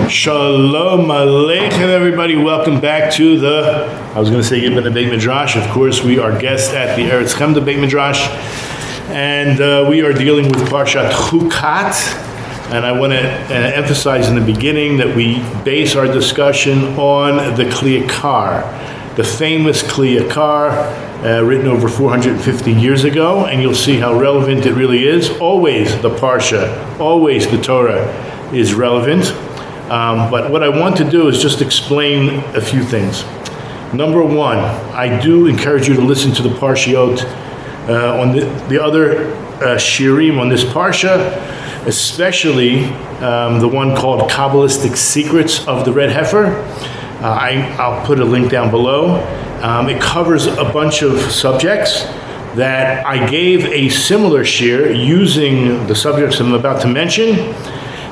Shalom Aleichem, everybody. Welcome back to the, I was going to say Yiboneh Beit Midrash. Of course, we are guests at the Eretz Chemda Beit Midrash, and we are dealing with Parashat Chukat. And I want to emphasize in the beginning that we base our discussion on the Yakar, the famous Yakar, written over 450 years ago, and you'll see how relevant it really is. Always the Parsha, always the Torah is relevant. But what I want to do is just explain a few things. Number one, I do encourage you to listen to the Parshiot on the other shirim on this Parsha, especially the one called Kabbalistic Secrets of the Red Heifer. I'll put a link down below. It covers a bunch of subjects that I gave a similar shir using the subjects I'm about to mention,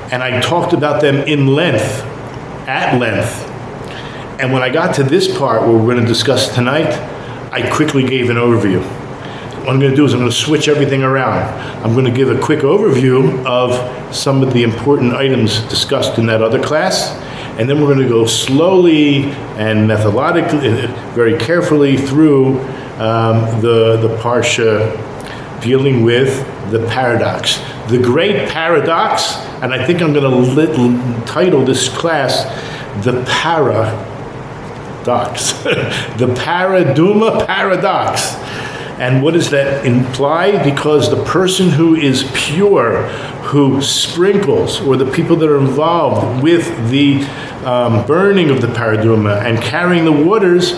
and I talked about them at length. And when I got to this part where we're going to discuss tonight, I quickly gave an overview. What I'm going to do is I'm going to switch everything around. I'm going to give a quick overview of some of the important items discussed in that other class, and then we're going to go slowly and methodically, very carefully through the Parsha dealing with the Para-DOX. The great Para-DOX, and I think I'm going to title this class the Para-DOX, the Paraduma Para-DOX. And what does that imply? Because the person who is pure, who sprinkles, or the people that are involved with the burning of the Paraduma and carrying the waters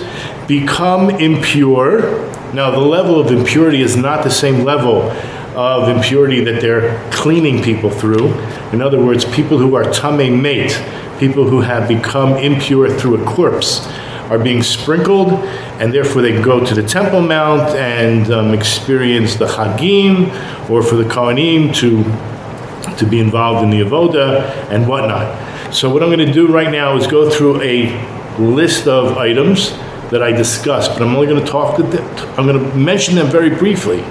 become impure. Now, the level of impurity is not the same level of impurity that they're cleaning people through. In other words, people who are tamei mate, people who have become impure through a corpse, are being sprinkled, and therefore they go to the Temple Mount and experience the Chagim, or for the Kohanim to be involved in the Avoda and whatnot. So what I'm going to do right now is go through a list of items that I discussed, but I'm only going to I'm going to mention them very briefly.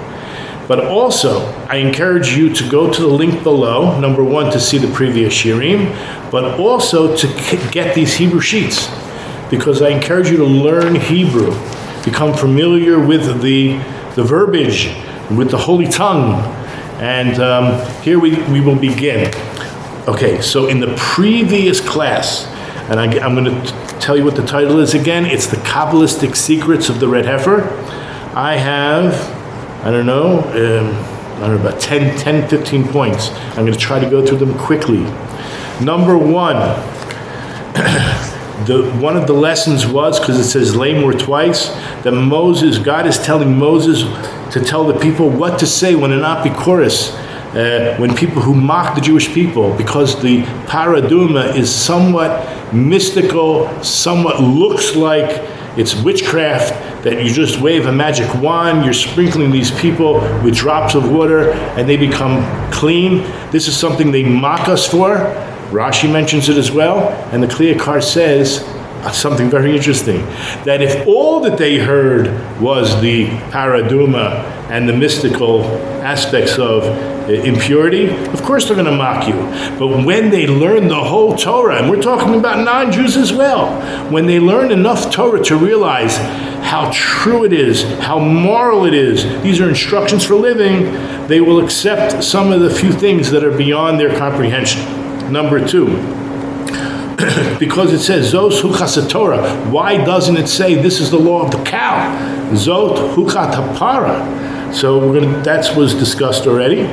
But also, I encourage you to go to the link below, number one, to see the previous shirim, but also to get these Hebrew sheets, because I encourage you to learn Hebrew, become familiar with the verbiage, with the holy tongue. And here we will begin. Okay, so in the previous class, and I'm going to tell you what the title is again, it's the Kabbalistic Secrets of the Red Heifer. I have, about 10, 15 points. I'm going to try to go through them quickly. Number one, one of the lessons was, because it says Lamor twice, that God is telling Moses to tell the people what to say when an apikoros, when people who mock the Jewish people, because the Paraduma is somewhat mystical, somewhat looks like it's witchcraft, that you just wave a magic wand, you're sprinkling these people with drops of water, and they become clean. This is something they mock us for. Rashi mentions it as well, and the Yakar says something very interesting, that if all that they heard was the Paraduma and the mystical aspects of impurity, of course they're going to mock you. But when they learn the whole Torah, and we're talking about non-Jews as well, when they learn enough Torah to realize how true it is, how moral it is, these are instructions for living, they will accept some of the few things that are beyond their comprehension. Number two, because it says Zos Huchas Torah, why doesn't it say this is the law of the cow? Zot Huchat HaPara. So that was discussed already.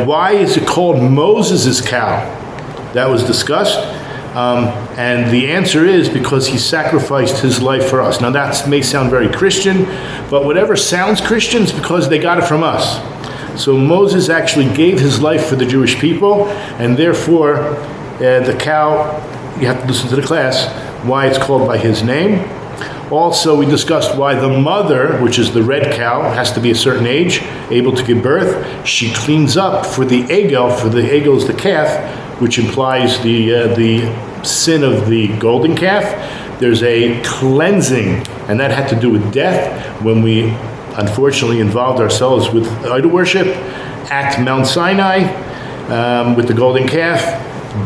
Why is it called Moses' cow? That was discussed. And the answer is because he sacrificed his life for us. Now that may sound very Christian, but whatever sounds Christian is because they got it from us. So Moses actually gave his life for the Jewish people, and therefore the cow you have to listen to the class, why it's called by his name. Also, we discussed why the mother, which is the red cow, has to be a certain age, able to give birth. She cleans up for the egel. For the egel is the calf, which implies the sin of the golden calf. There's a cleansing, and that had to do with death when we unfortunately involved ourselves with idol worship at Mount Sinai with the golden calf.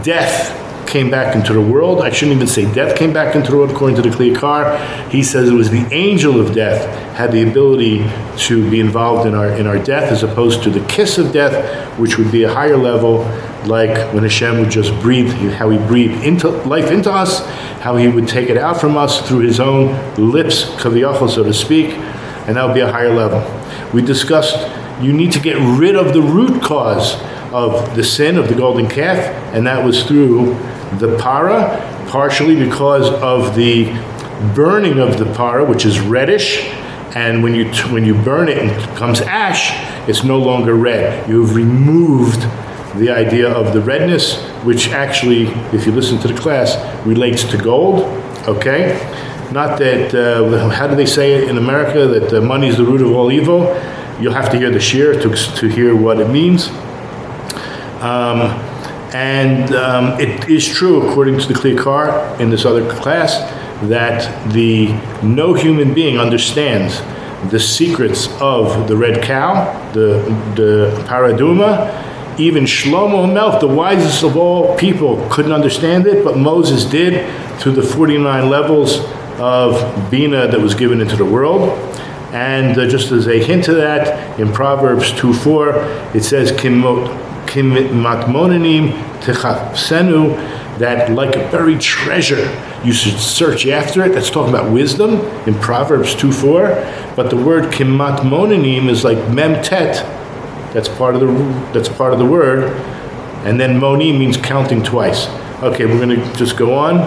Death came back into the world. I shouldn't even say death came back into the world according to the Yakar. He says it was the angel of death had the ability to be involved in our death, as opposed to the kiss of death, which would be a higher level, like when Hashem would just breathe, how he breathed into life into us, how he would take it out from us through his own lips, kaviyachol, so to speak, and that would be a higher level. We discussed you need to get rid of the root cause of the sin of the golden calf, and that was through the para, partially because of the burning of the para, which is reddish, and when you burn it and it becomes ash, it's no longer red. You've removed the idea of the redness, which actually, if you listen to the class, relates to gold, okay? Not that, how do they say it in America, that money is the root of all evil? You'll have to hear the shir to hear what it means. It is true, according to the Yakar in this other class, that no human being understands the secrets of the red cow, the paraduma. Even Shlomo himself, the wisest of all people, couldn't understand it, but Moses did through the 49 levels of Bina that was given into the world. And just as a hint to that, in Proverbs 2:4, it says, Kim matmonanim techapsenu, that like a buried treasure, you should search after it. That's talking about wisdom in Proverbs 2:4. But the word kimatmonanim is like memtet. That's part of the word. And then moni means counting twice. Okay, we're going to just go on.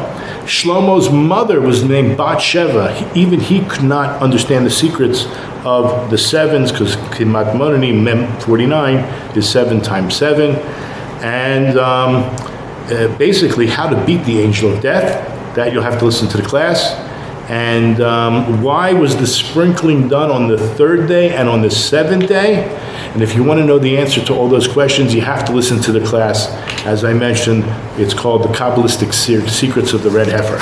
Shlomo's mother was named Bat-Sheva. Even he could not understand the secrets of the sevens, because Kimat Monani, Mem 49, is 7 times 7. And basically how to beat the angel of death, that you'll have to listen to the class. And why was the sprinkling done on the 3rd day and on the 7th day? And if you want to know the answer to all those questions, you have to listen to the class. As I mentioned, it's called the Kabbalistic Secrets of the Red Heifer.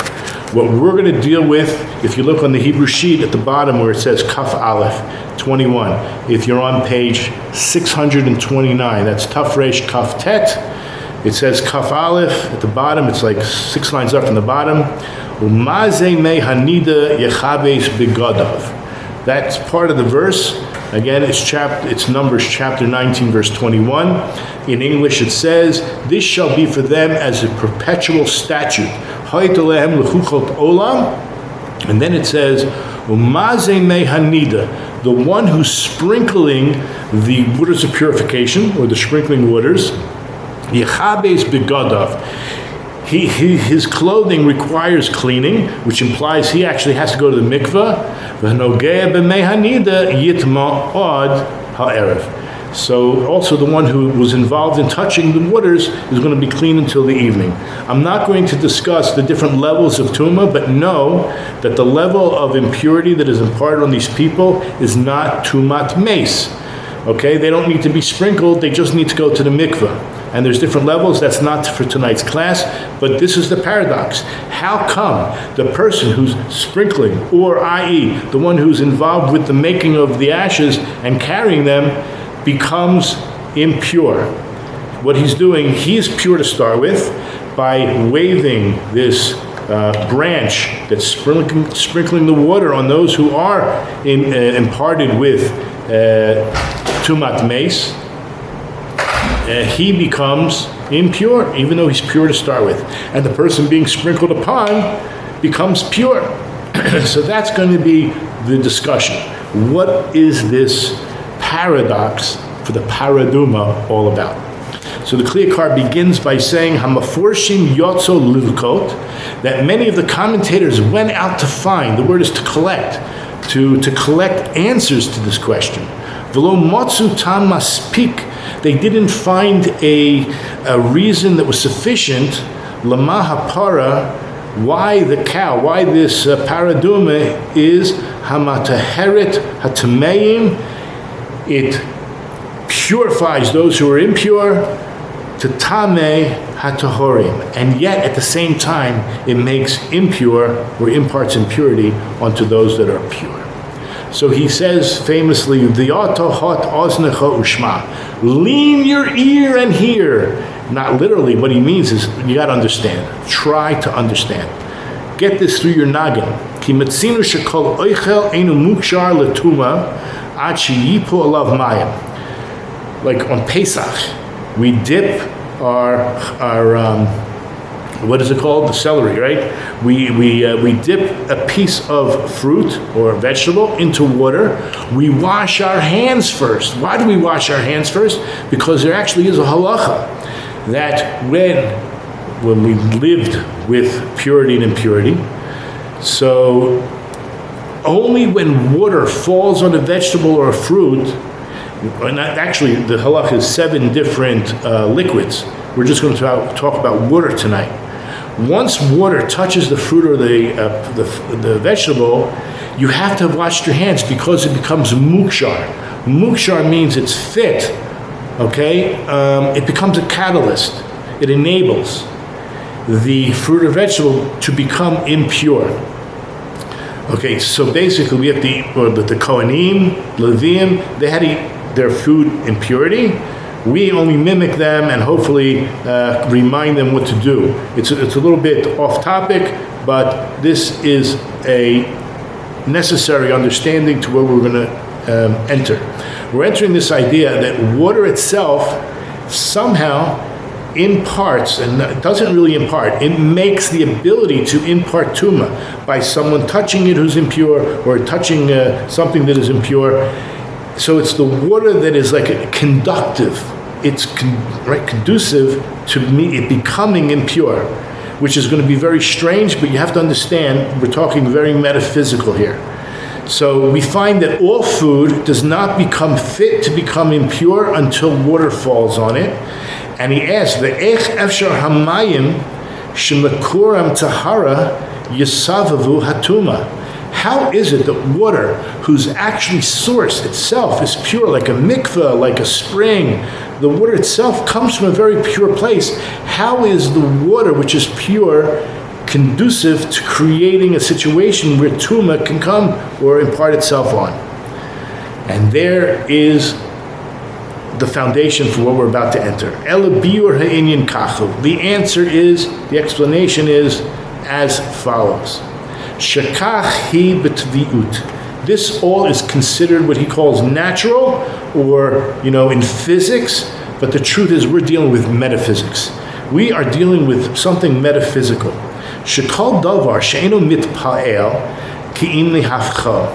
What we're going to deal with, if you look on the Hebrew sheet at the bottom where it says Kaf Aleph 21, if you're on page 629, that's Taf Resh Kaf Tet. It says Kaf Aleph at the bottom, it's like 6 lines up from the bottom. Umaze me hanida yechabes begadav. That's part of the verse. Again, it's Numbers chapter 19, verse 21. In English, it says, "This shall be for them as a perpetual statute." And then it says, "Umaze me hanida," the one who's sprinkling the waters of purification, or the sprinkling waters, yechabes begadav. His clothing requires cleaning, which implies he actually has to go to the mikveh. So also the one who was involved in touching the waters is going to be clean until the evening. I'm not going to discuss the different levels of tumah, but know that the level of impurity that is imparted on these people is not tumat mace. Okay, they don't need to be sprinkled, they just need to go to the mikveh. And there's different levels. That's not for tonight's class, but this is the paradox. How come the person who's sprinkling, or i.e., the one who's involved with the making of the ashes and carrying them, becomes impure? What he's doing, he's pure to start with by waving this branch that's sprinkling the water on those who are imparted with tumat mace. He becomes impure, even though he's pure to start with. And the person being sprinkled upon becomes pure. So that's going to be the discussion. What is this paradox for the paraduma all about? So the Yakar begins by saying, Hamaforshim yotzo lilkot, that many of the commentators went out to find, the word is to collect answers to this question. V'lo motzu tam maspik, they didn't find a reason that was sufficient, Lama hapara, why the cow, why this paraduma is hamataheret hatameim, it purifies those who are impure, to tame hatahorim, and yet at the same time it makes impure or imparts impurity onto those that are pure. So he says famously, "V'yato hot oznecha ushma," lean your ear and hear. Not literally, what he means is you got to understand. Try to understand. Get this through your noggin. Ki metzinu shekol oichel einu mukshar letuma ad sheyipu alav mayim. Like on Pesach, we dip our what is it called? The celery, right? We dip a piece of fruit or vegetable into water. We wash our hands first. Why do we wash our hands first? Because there actually is a halacha that when we lived with purity and impurity, so only when water falls on a vegetable or a fruit, and actually the halacha is 7 different liquids. We're just going to talk about water tonight. Once water touches the fruit or the vegetable, you have to have washed your hands because it becomes mukshar. Mukshar means it's fit, okay? It becomes a catalyst. It enables the fruit or vegetable to become impure. Okay, so basically we have the Kohanim, Leviim, they had to eat their food in purity. We only mimic them and hopefully remind them what to do. It's a little bit off topic, but this is a necessary understanding to where we're going to enter. We're entering this idea that water itself somehow imparts, and it doesn't really impart, it makes the ability to impart tumah by someone touching it who's impure or touching something that is impure. So it's the water that is like a conductive. It's conducive to it becoming impure, which is going to be very strange, but you have to understand, we're talking very metaphysical here. So we find that all food does not become fit to become impure until water falls on it. And he asks, "Ve'ech efshar hamayim shemakuram tahara yisavavu hatuma." How is it that water, whose actually source itself is pure, like a mikveh, like a spring, the water itself comes from a very pure place? How is the water, which is pure, conducive to creating a situation where tumah can come or impart itself on? And there is the foundation for what we're about to enter. The answer is, the explanation is as follows. This all is considered what he calls natural, or, in physics, but the truth is we're dealing with metaphysics. We are dealing with something metaphysical. Shekal davar she'eno mitpa'el ki'im lihafcha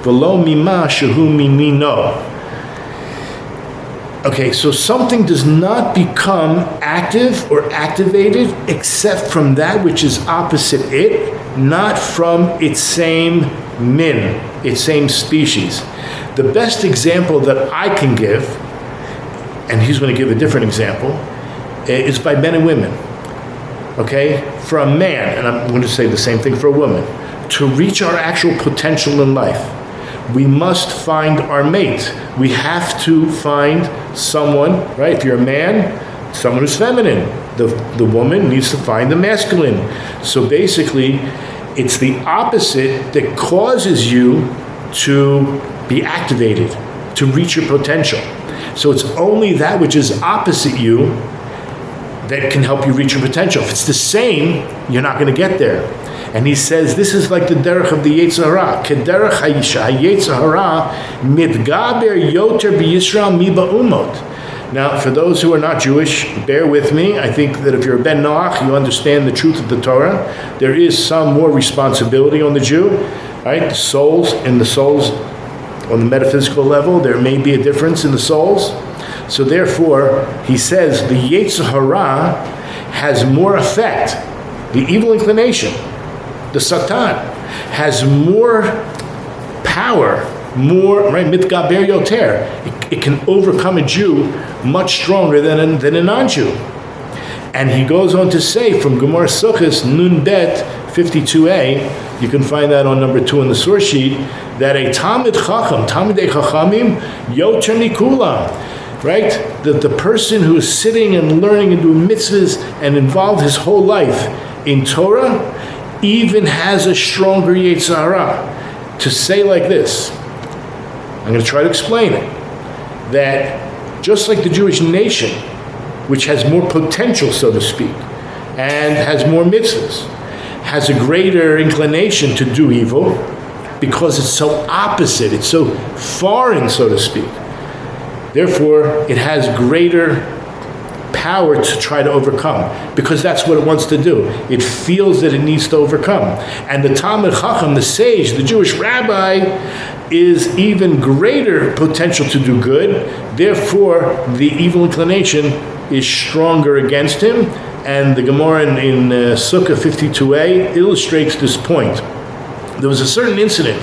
v'lo mima shehu mimino. Okay, so something does not become active or activated except from that which is opposite it, not from its same min, its same species. The best example that I can give, and he's going to give a different example, is by men and women. Okay? For a man, and I'm going to say the same thing for a woman, to reach our actual potential in life, we must find our mate. We have to find someone, right? If you're a man, someone who's feminine. The woman needs to find the masculine. So basically, it's the opposite that causes you to be activated, to reach your potential. So it's only that which is opposite you that can help you reach your potential. If it's the same, you're not going to get there. And he says this is like the derech of the Yetzer Hara. Kederech ha-Yetzer Hara mitgaber yoter b'Yisrael mi ba'umot. Now, for those who are not Jewish, bear with me. I think that if you're a Ben Noach, you understand the truth of the Torah. There is some more responsibility on the Jew, right? The souls on the metaphysical level, there may be a difference in the souls. So therefore, he says the Yetzer Hara has more effect. The evil inclination, the Satan, has more power, more, right, mitgaber yoter. It can overcome a Jew much stronger than a non-Jew. And he goes on to say from Gemara Sukkos, Nun Bet 52a, you can find that on number 2 in the source sheet, that a Talmid Chacham, Talmidei Chachamim, Yoter Mikulam, right? That the person who is sitting and learning and doing mitzvahs and involved his whole life in Torah, even has a stronger Yetzer Hara. To say like this, I'm going to try to explain it, that just like the Jewish nation, which has more potential, so to speak, and has more mitzvahs, has a greater inclination to do evil because it's so opposite, it's so foreign, so to speak. Therefore, it has greater power to try to overcome, because that's what it wants to do. It feels that it needs to overcome. And the Talmid Chacham, the sage, the Jewish rabbi, is even greater potential to do good. Therefore, the evil inclination is stronger against him. And the Gemara in Sukkah 52a illustrates this point. There was a certain incident.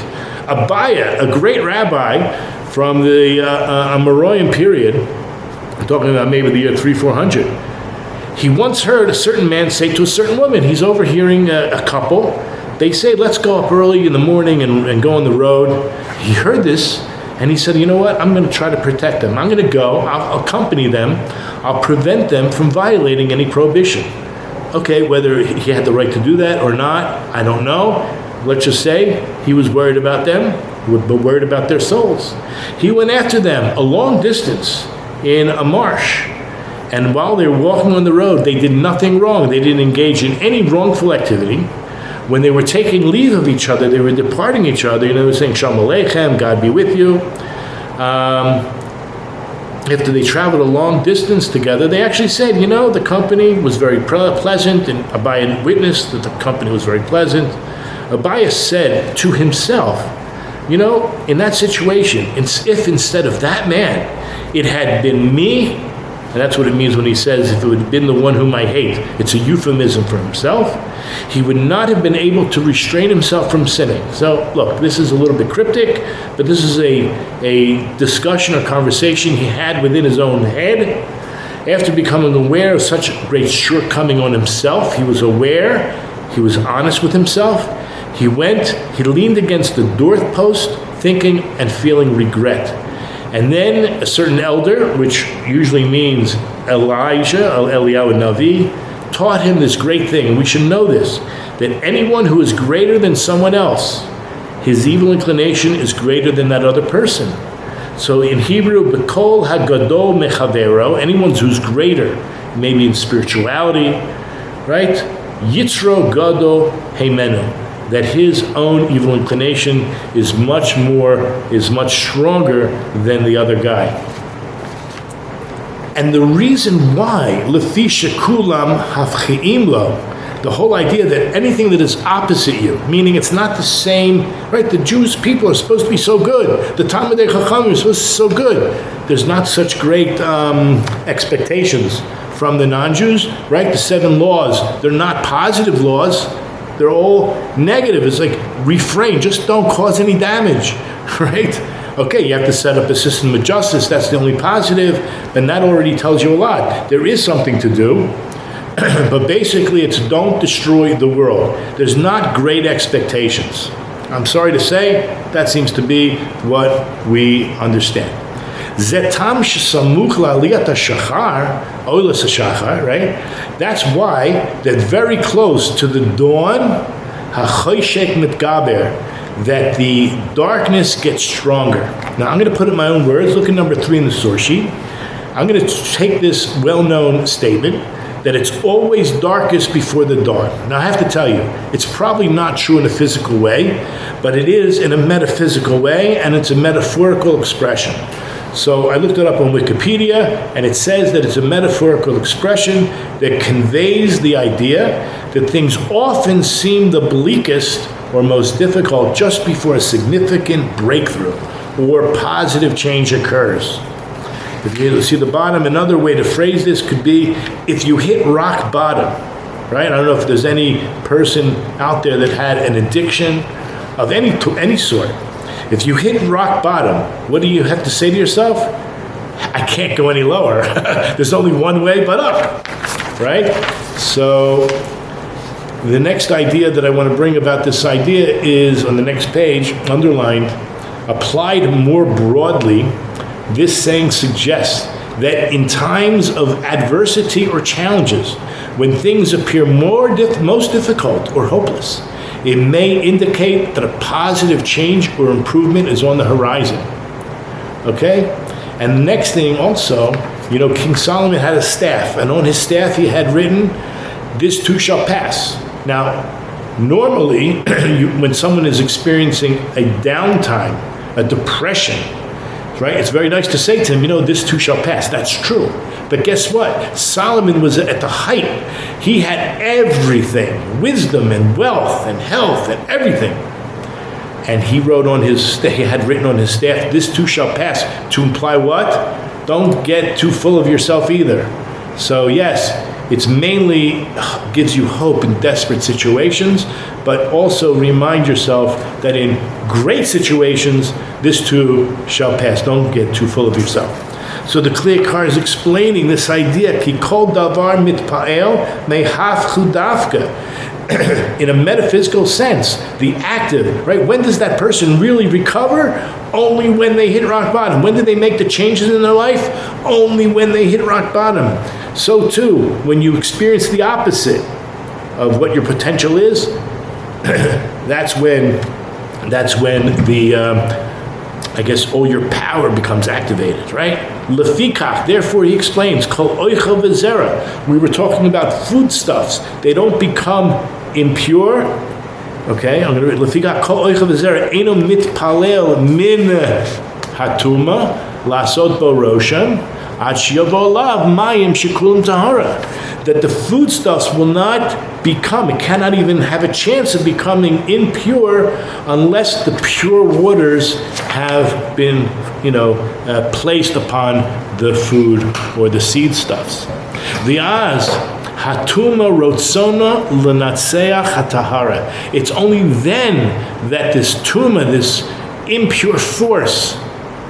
Abaya, a great rabbi from the Amoraim period, I'm talking about maybe the year 300-400, he once heard a certain man say to a certain woman, he's overhearing a couple, they say, let's go up early in the morning and go on the road. He heard this, and he said, you know what, I'm going to try to protect them. I'm going to go, I'll accompany them, I'll prevent them from violating any prohibition. Okay, whether he had the right to do that or not, I don't know. Let's just say he was worried about them, but worried about their souls. He went after them a long distance in a marsh. And while they were walking on the road, they did nothing wrong. They didn't engage in any wrongful activity. When they were taking leave of each other, they were departing each other, they were saying, Shalom Aleichem, God be with you. After they traveled a long distance together, they actually said, the company was very pleasant, and Abaya witnessed that the company was very pleasant. Abaya said to himself, in that situation, if instead of that man, it had been me, and that's what it means when he says, if it would have been the one whom I hate, it's a euphemism for himself, he would not have been able to restrain himself from sinning. So, look, this is a little bit cryptic, but this is a discussion or conversation he had within his own head. After becoming aware of such a great shortcoming on himself, he was aware, he was honest with himself. He leaned against the doorpost, thinking and feeling regret. And then a certain elder, which usually means Elijah, Eliyahu Navi, taught him this great thing. And we should know this, that anyone who is greater than someone else, his evil inclination is greater than that other person. So in Hebrew, B'kol hagadol mechavero, anyone who's greater, maybe in spirituality, right? Yitzro gado heimenu, that his own evil inclination is much stronger than the other guy. And the reason why, lefi shekulam hafcheim lo, the whole idea that anything that is opposite you, meaning it's not the same, right? The Jewish people are supposed to be so good. The Talmidei Chachamim are supposed to be so good. There's not such great expectations from the non-Jews, right? The 7 laws, they're not positive laws. They're all negative. It's like, refrain, just don't cause any damage, right? Okay, you have to set up a system of justice. That's the only positive, and that already tells you a lot. There is something to do, but basically it's don't destroy the world. There's not great expectations. I'm sorry to say, that seems to be what we understand. Zetam shesamuch la'aliyat hashachar, oilas hashachar, right? That's why that very close to the dawn, hachoshek mitgaber, that the darkness gets stronger. Now I'm going to put it in my own words. Look at number 3 in the source sheet. I'm going to take this well-known statement that it's always darkest before the dawn. Now I have to tell you, it's probably not true in a physical way, but it is in a metaphysical way, and it's a metaphorical expression. So I looked it up on Wikipedia, and it says that it's a metaphorical expression that conveys the idea that things often seem the bleakest or most difficult just before a significant breakthrough or positive change occurs. If you see the bottom, another way to phrase this could be, if you hit rock bottom, right? I don't know if there's any person out there that had an addiction of any sort. If you hit rock bottom, what do you have to say to yourself? I can't go any lower. There's only one way but up. right? So the next idea that I want to bring about this idea is on the next page, underlined, applied more broadly, this saying suggests that in times of adversity or challenges, when things appear most difficult or hopeless, it may indicate that a positive change or improvement is on the horizon. Okay? And the next thing also, King Solomon had a staff, and on his staff he had written, "This too shall pass." Now, normally, when someone is experiencing a downtime, a depression, right, it's very nice to say to him, "This too shall pass." That's true. But guess what? Solomon was at the height. He had everything, wisdom and wealth and health and everything. And he had written on his staff, "This too shall pass," to imply what? Don't get too full of yourself either. So yes, it's mainly gives you hope in desperate situations, but also remind yourself that in great situations, this too shall pass. Don't get too full of yourself. So the Yakar is explaining this idea, ki kol davar mitpa'el mehafchu dafka. In a metaphysical sense, the active, right? When does that person really recover? Only when they hit rock bottom. When do they make the changes in their life? Only when they hit rock bottom. So too, when you experience the opposite of what your potential is, that's when all your power becomes activated, right? Lefikach, therefore he explains, kol oicha v'zera. We were talking about foodstuffs. They don't become impure. Okay, I'm going to read, lefikach kol oicha v'zera eno mitpalel min hatuma lasot bo roshan ad sheyavo lav mayim shekulim tahara. That the foodstuffs will not become, it cannot even have a chance of becoming impure unless the pure waters have been, placed upon the food or the seed stuffs. V'az hatuma rotzona l'natseach hatahara. It's only then that this tuma, this impure force,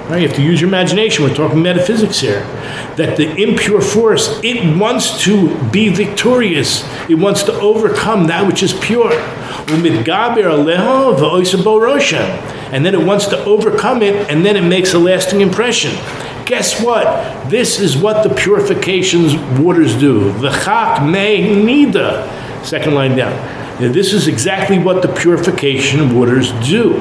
right? You have to use your imagination. We're talking metaphysics here. That the impure force, it wants to be victorious. It wants to overcome that which is pure. And then it wants to overcome it, and then it makes a lasting impression. Guess what? This is what the purification's waters do. V'chak mei nida. Second line down. Now, this is exactly what the purification waters do.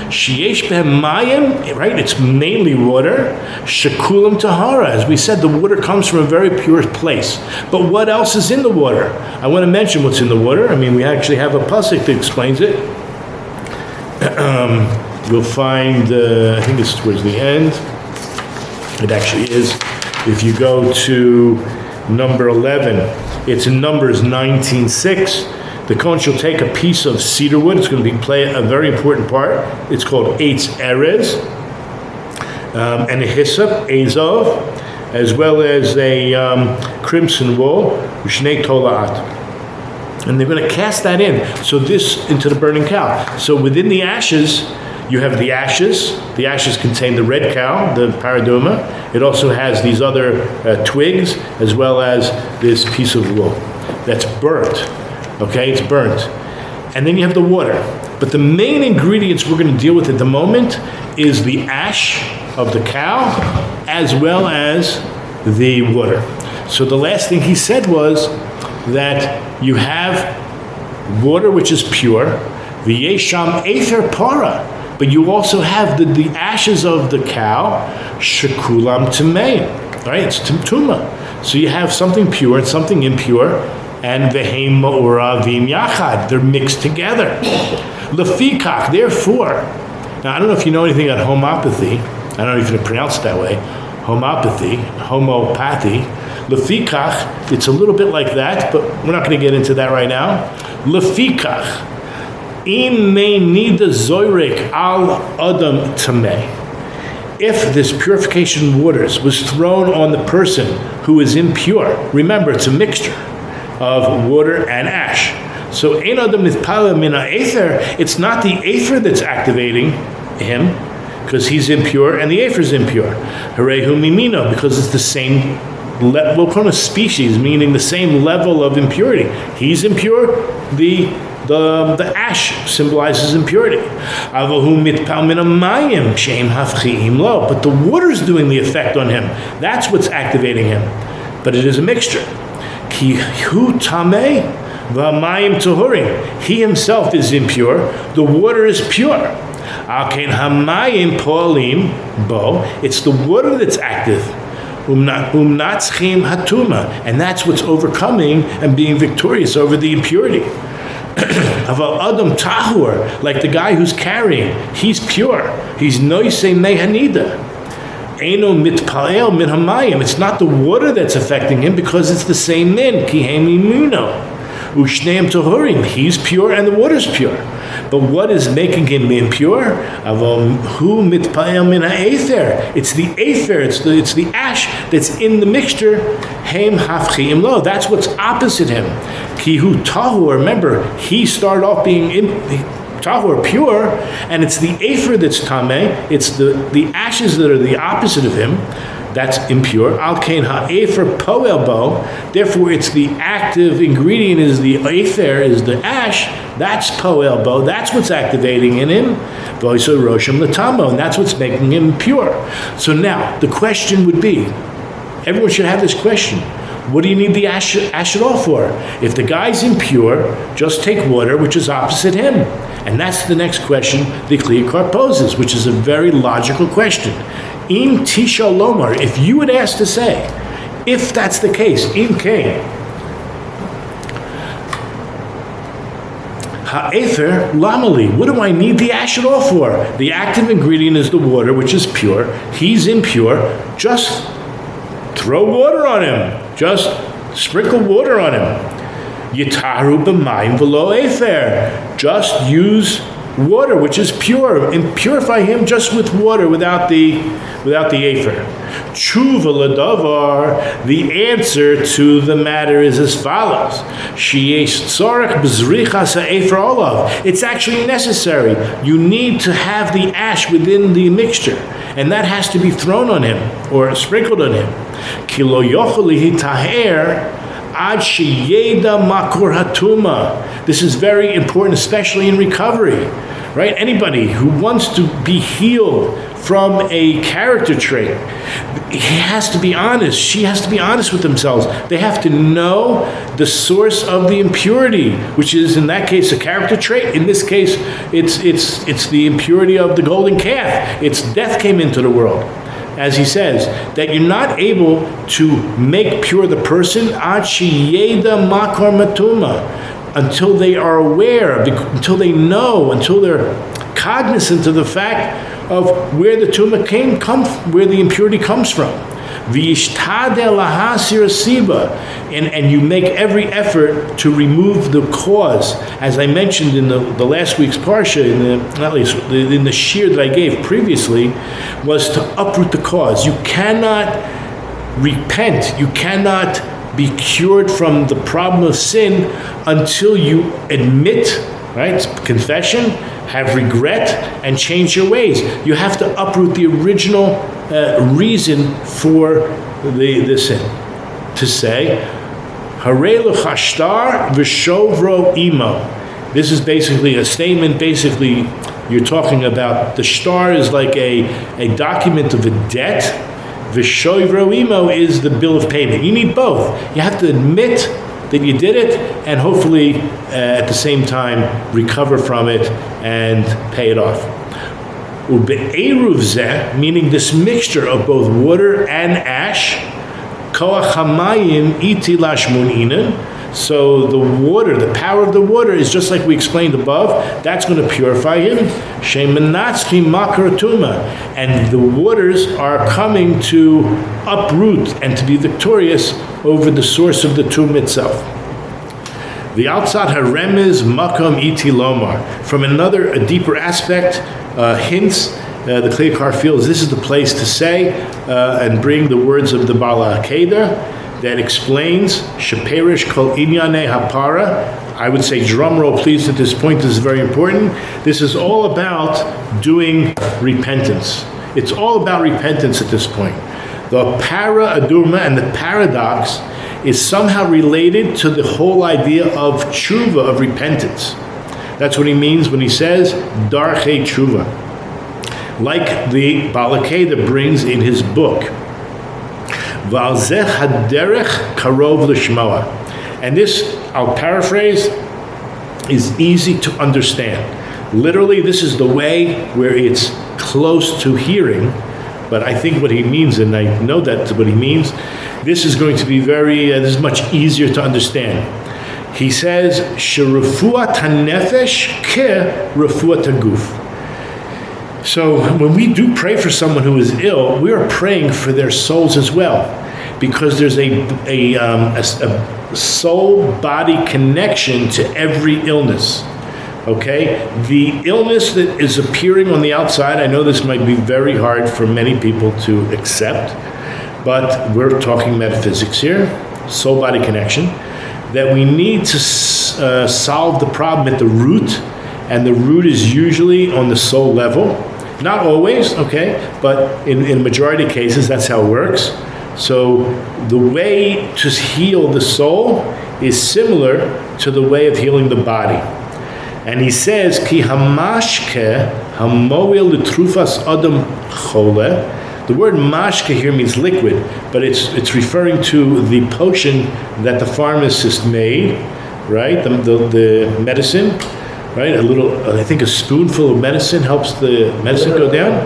Sheyesh behem mayim, right? It's mainly water. Shekulam tahara. As we said, the water comes from a very pure place. But what else is in the water? I want to mention what's in the water. We actually have a pasuk that explains it. You'll find, I think it's towards the end. It actually is. If you go to number 11, it's in Numbers 19:6. The Kohen shall take a piece of cedar wood. It's going to play a very important part. It's called Eitz Erez, and a hyssop, Azov, as well as a crimson wool, Shnei Tolaat. And they're going to cast that into the burning cow. So within the ashes, you have the ashes. The ashes contain the red cow, the Para-DOX. It also has these other twigs, as well as this piece of wool that's burnt. Okay, it's burnt. And then you have the water. But the main ingredients we're going to deal with at the moment is the ash of the cow as well as the water. So the last thing he said was that you have water which is pure, the yesham ether para, but you also have the ashes of the cow, shekulam tamei, right? It's tuma. So you have something pure and something impure, and vehem ma'uravim yachad, they're mixed together. Lefikach, therefore. Now, I don't know if you know anything about homeopathy. I don't know if you can pronounce it that way. Homopathy. Lefikach, it's a little bit like that, but we're not going to get into that right now. Lefikach, im me nida zoyrek al adam tameh. If this purification waters was thrown on the person who is impure, remember, it's a mixture of water and ash. So ein adam nitpala min ha'ether, it's not the ether that's activating him, because he's impure and the ether is impure. Harehu mimino, because it's the same we'll call it a species, meaning the same level of impurity. He's impure. The ash symbolizes impurity. But the water's doing the effect on him. That's what's activating him. But it is a mixture. He himself is impure. The water is pure. It's the water that's active. And that's what's overcoming and being victorious over the impurity. Adam tahur, like the guy who's carrying, he's pure. He's noisei mehanida. Eino mitpael min hamayim. It's not the water that's affecting him because it's the same min. Kihem imuno. Ushneim tahurim. He's pure and the water's pure. But what is making him impure? Hu mitpael min ha'ether. It's the ether. It's the ash that's in the mixture. Heim hafchiim lo. That's what's opposite him. Kihu tahur. Remember, he started off being tahur, pure, and it's the ether that's tameh. It's the ashes that are the opposite of him. That's impure. Al kain ha'ether poel bo. Therefore, it's the active ingredient is the ether, is the ash. That's poel bo. That's what's activating in him. Voiso rosham latamo, and that's what's making him pure. So now the question would be, everyone should have this question. What do you need the ash it off for? If the guy's impure, just take water, which is opposite him. And that's the next question the Yakar poses, which is a very logical question. Im tisha lomar, if you would ask to say, if that's the case, im kain, ha'ether lamali, what do I need the ash it off for? The active ingredient is the water, which is pure. He's impure. Just throw water on him. Just sprinkle water on him. Yitaru b'mayim v'lo ether. Just use water, which is pure, and purify him just with water, without the ether. Tshuva l'davar. The answer to the matter is as follows: Sheyesh tzorach b'zrichas ha'efer olav. It's actually necessary. You need to have the ash within the mixture, and that has to be thrown on him or sprinkled on him. Ki lo yochel lihitaher ad sheyeda makor hatuma. This is very important, especially in recovery, right? Anybody who wants to be healed from a character trait, he has to be honest. She has to be honest with themselves. They have to know the source of the impurity, which is in that case a character trait. In this case, it's the impurity of the golden calf. It's death came into the world. As he says, that you're not able to make pure the person until they are aware, until they know, until they're cognizant of the fact of where the tumah where the impurity comes from. And you make every effort to remove the cause. As I mentioned in the last week's parsha, in the shir that I gave previously, was to uproot the cause. You cannot repent. You cannot be cured from the problem of sin until you admit, right, confession, have regret, and change your ways. You have to uproot the original reason for the sin. To say, Harelu chashtar v'shovro imo. This is basically a statement. Basically, you're talking about the shtar is like a document of a debt. V'shovro imo is the bill of payment. You need both. You have to admit that you did it, and hopefully at the same time recover from it and pay it off. Ube'eruv zeh, meaning this mixture of both water and ash, koach hamayim iti lashmun inan. So the water, the power of the water is just like we explained above. That's going to purify him. Shemenatzchi makar tuma, and the waters are coming to uproot and to be victorious over the source of the tumah itself. The outside haremez makom iti lomar. From a deeper aspect, hints. The Yakar feels this is the place to say and bring the words of the Para-DOX that explains Sheperish kol inyane hapara. I would say drum roll please at this point. This is very important. This is all about doing repentance. It's all about repentance at this point. The para-adurma and the Para-DOX is somehow related to the whole idea of tshuva, of repentance. That's what he means when he says darchei tshuva, like the Balakeda brings in his book. V'alzeh haderech karov l'shmoa. And this, I'll paraphrase, is easy to understand. Literally, this is the way where it's close to hearing, but I think what he means, and I know that's what he means, this is going to be this is much easier to understand. He says, Sherefuat hanefesh ke refuat haguf. So when we do pray for someone who is ill, we are praying for their souls as well, because there's a soul-body connection to every illness. Okay? The illness that is appearing on the outside, I know this might be very hard for many people to accept, but we're talking metaphysics here, soul-body connection, that we need to solve the problem at the root, and the root is usually on the soul level. Not always, okay, but in majority of cases, that's how it works. So the way to heal the soul is similar to the way of healing the body. And he says, Ki hamashke hamoil l'trufas adam chole. The word mashke here means liquid, but it's referring to the potion that the pharmacist made, right? The medicine, right? I think a spoonful of medicine helps the medicine go down.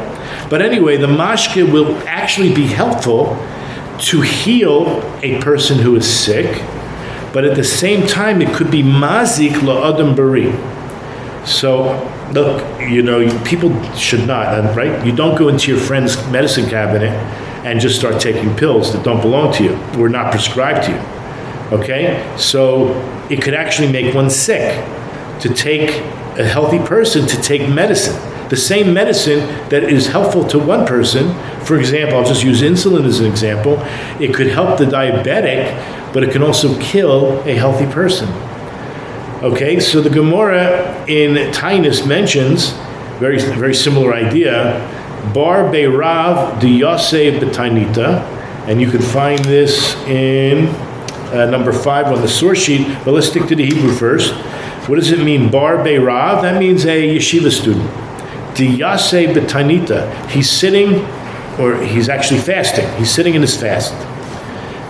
But anyway, the mashke will actually be helpful to heal a person who is sick, but at the same time, it could be mazik la'adam bari. So, look, people should not, right? You don't go into your friend's medicine cabinet and just start taking pills that don't belong to you or not prescribed to you, okay? So, it could actually make one sick to take a healthy person to take medicine. The same medicine that is helpful to one person, for example, I'll just use insulin as an example, it could help the diabetic, but it can also kill a healthy person. Okay, so the Gemara in Tainus mentions, very, very similar idea, Bar Beirav Diyase B'Tainita, and you can find this in number 5 on the source sheet, but let's stick to the Hebrew first. What does it mean, Bar Beirav? That means a yeshiva student. Diyase B'Tainita, he's sitting, or he's actually fasting, he's sitting in his fast.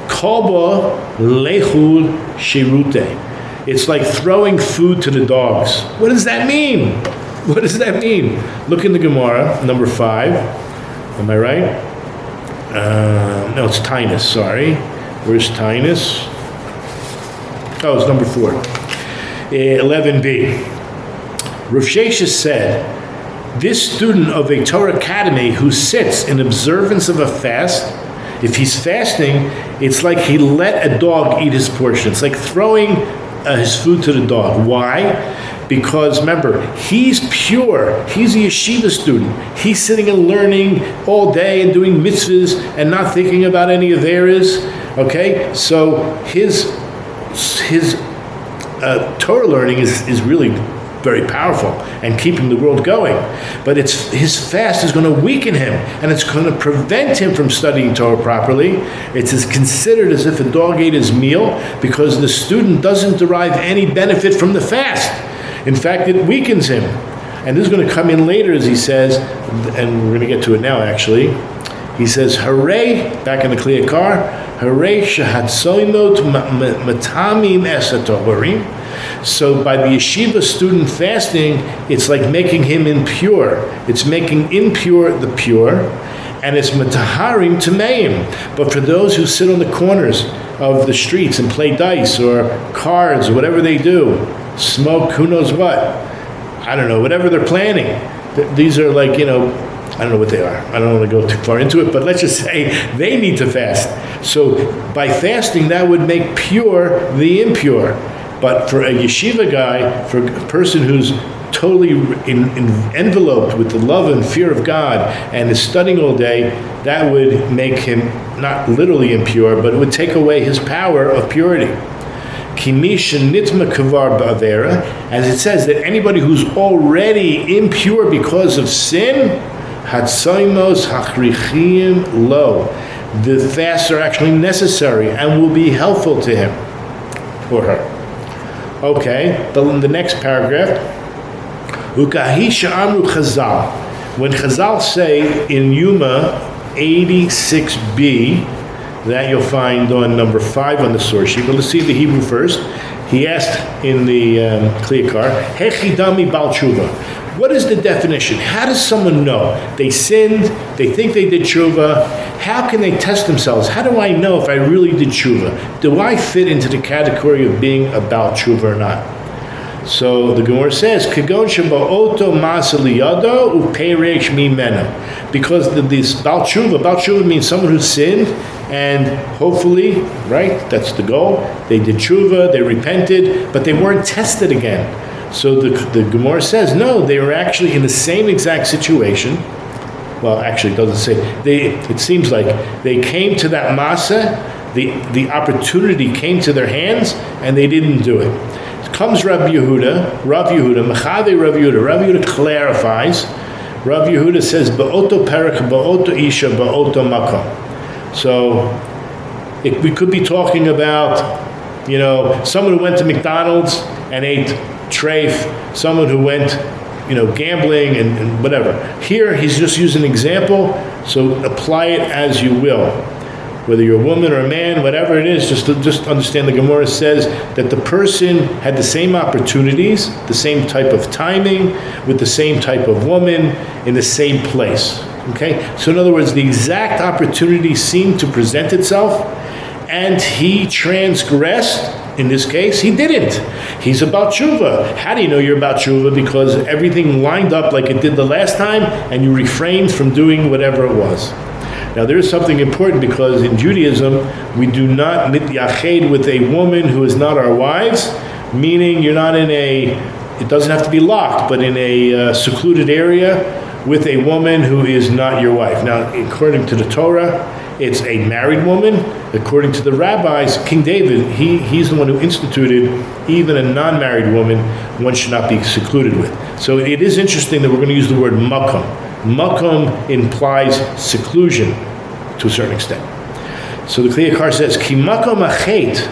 Kolba Lechul Shirute. It's like throwing food to the dogs. What does that mean? What does that mean? Look in the Gemara, number 5. Am I right? No, it's Tainus, sorry. Where's Tainus? Oh, it's number 4. 11b. Rav Sheshes said, this student of a Torah academy who sits in observance of a fast, if he's fasting, it's like he let a dog eat his portion. It's like throwing his food to the dog. Why? Because remember, he's pure. He's a yeshiva student. He's sitting and learning all day and doing mitzvahs and not thinking about any averas. Okay, so his Torah learning is really very powerful and keeping the world going. But his fast is going to weaken him, and it's going to prevent him from studying Torah properly. It's considered as if a dog ate his meal, because the student doesn't derive any benefit from the fast. In fact, it weakens him. And this is going to come in later, as he says, and we're going to get to it now actually. He says, Hooray, back in the Yakar, Hooray shahatsoinot matamim esatohorim. So by the yeshiva student fasting, it's like making him impure. It's making impure the pure, and it's mataharim tameim. But for those who sit on the corners of the streets and play dice or cards or whatever they do, smoke who knows what, I don't know, whatever they're planning. These are like, I don't know what they are. I don't want to go too far into it, but let's just say they need to fast. So by fasting, that would make pure the impure. But for a yeshiva guy, for a person who's totally enveloped with the love and fear of God and is studying all day, that would make him not literally impure, but it would take away his power of purity. As it says that anybody who's already impure because of sin, Hatsoimos Hachrichim Lo, the fasts are actually necessary and will be helpful to him or her. Okay, but in the next paragraph, Ukahisha Amru Chazal. When Chazal say in Yuma 86b, that you'll find on number 5 on the source sheet, but let's see the Hebrew first. He asked in the Yakar, Hechidami Bal Tshuva. What is the definition? How does someone know? They sinned, they think they did tshuva. How can they test themselves? How do I know if I really did tshuva? Do I fit into the category of being about tshuva or not? So the Gemara says, Kagon sheba'oto ma'aseh liyado u'peiresh mimena. Because this Bal Tshuva means someone who sinned, and hopefully, right, that's the goal. They did tshuva, they repented, but they weren't tested again. So the Gemara says, no, they were actually in the same exact situation. Well, actually, it doesn't say. It seems like they came to that masa, the opportunity came to their hands, and they didn't do it. Comes Rav Yehuda, Machave Rav Yehuda clarifies. Rav Yehuda says, Ba'oto perak, ba'oto isha, ba'oto makom. So, we could be talking about, someone who went to McDonald's and ate treif, someone who went, gambling and whatever. Here, he's just using an example, so apply it as you will. Whether you're a woman or a man, whatever it is, just understand the Gemara says that the person had the same opportunities, the same type of timing, with the same type of woman, in the same place. Okay? So in other words, the exact opportunity seemed to present itself, and he transgressed. In this case, he didn't. He's about tshuva. How do you know you're about tshuva? Because everything lined up like it did the last time, and you refrained from doing whatever it was. Now, there is something important, because in Judaism, we do not mityahed with a woman who is not our wives, meaning you're not it doesn't have to be locked, but in a secluded area with a woman who is not your wife. Now, according to the Torah, it's a married woman. According to the rabbis, King David, he's the one who instituted even a non-married woman, one should not be secluded with. So it is interesting that we're going to use the word makom. Makom implies seclusion to a certain extent. So the Yakar says, Ki makom achet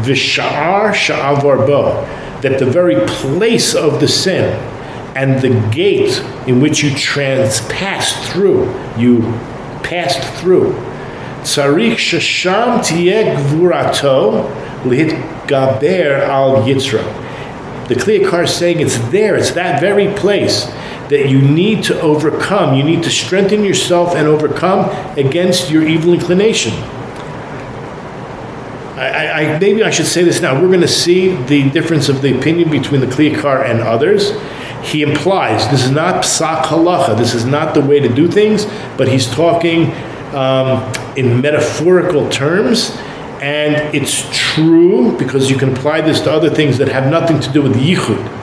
v'sha'ar sha'avar bo, that the very place of the sin and the gate in which you passed through, tzarich shasham tiyeh gvurato lihitgaber al yitzro. The Yakar is saying it's there, it's that very place that you need to overcome. You need to strengthen yourself and overcome against your evil inclination. Maybe I should say this now. We're going to see the difference of the opinion between the Yakar and others. He implies, this is not psak halacha, this is not the way to do things, but he's talking in metaphorical terms, and it's true because you can apply this to other things that have nothing to do with yichud.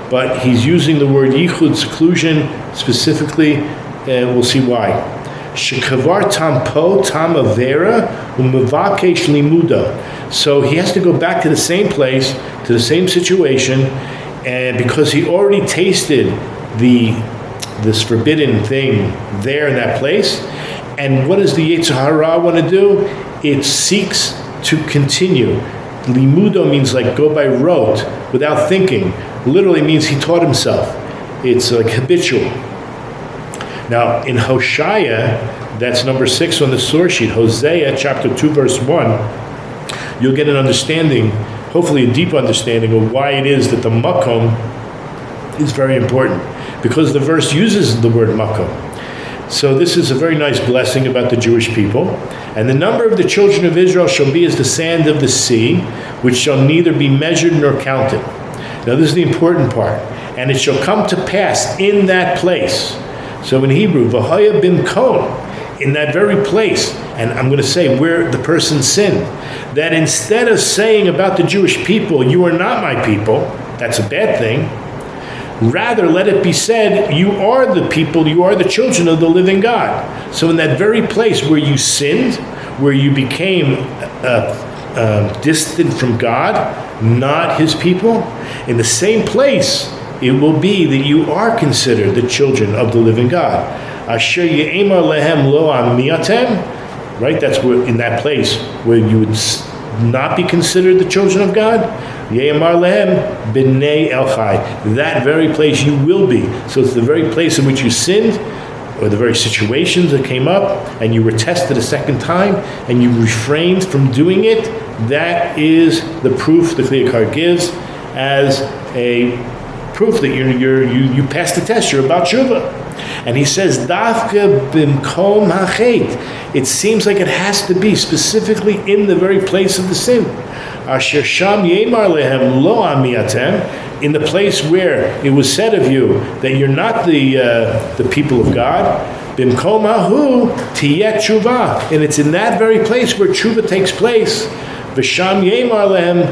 But he's using the word yichud, seclusion, specifically, and we'll see why. Shekavar tampo tam avera u'mevakesh limuda. So he has to go back to the same place, to the same situation, and because he already tasted this forbidden thing there in that place. And what does the Yetzer Hara want to do? It seeks to continue. Limudo means like go by rote, without thinking. Literally means he taught himself. It's like habitual. Now, in Hosea, that's number 6 on the source sheet, Hosea chapter 2, verse 1, you'll get an understanding, hopefully a deep understanding of why it is that the makom is very important. Because the verse uses the word makom. So this is a very nice blessing about the Jewish people. And the number of the children of Israel shall be as the sand of the sea, which shall neither be measured nor counted. Now this is the important part. And it shall come to pass in that place. So in Hebrew, v'haya bimkom, in that very place, and I'm going to say where the person sinned, that instead of saying about the Jewish people, you are not my people, that's a bad thing, rather let it be said, you are the people, you are the children of the living God. So in that very place where you sinned, where you became distant from God, not his people, in the same place, it will be that you are considered the children of the living God. Asher ye'emar lehem lo amiyatem, right? That's where, in that place where you would not be considered the children of God. Ye'amar lehem b'nei El Chai. That very place you will be. So it's the very place in which you sinned, or the very situations that came up, and you were tested a second time, and you refrained from doing it. That is the proof the Yakar gives as a proof that you passed the test. You're about tshuva. And he says, Dafka bimkom hachet. It seems like it has to be specifically in the very place of the sin. Asher sham yemar lehem lo amiatem. In the place where it was said of you that you're not the people of God. Bimkom hahu tiyet tshuva. And it's in that very place where tshuva takes place. V'sham yemar lehem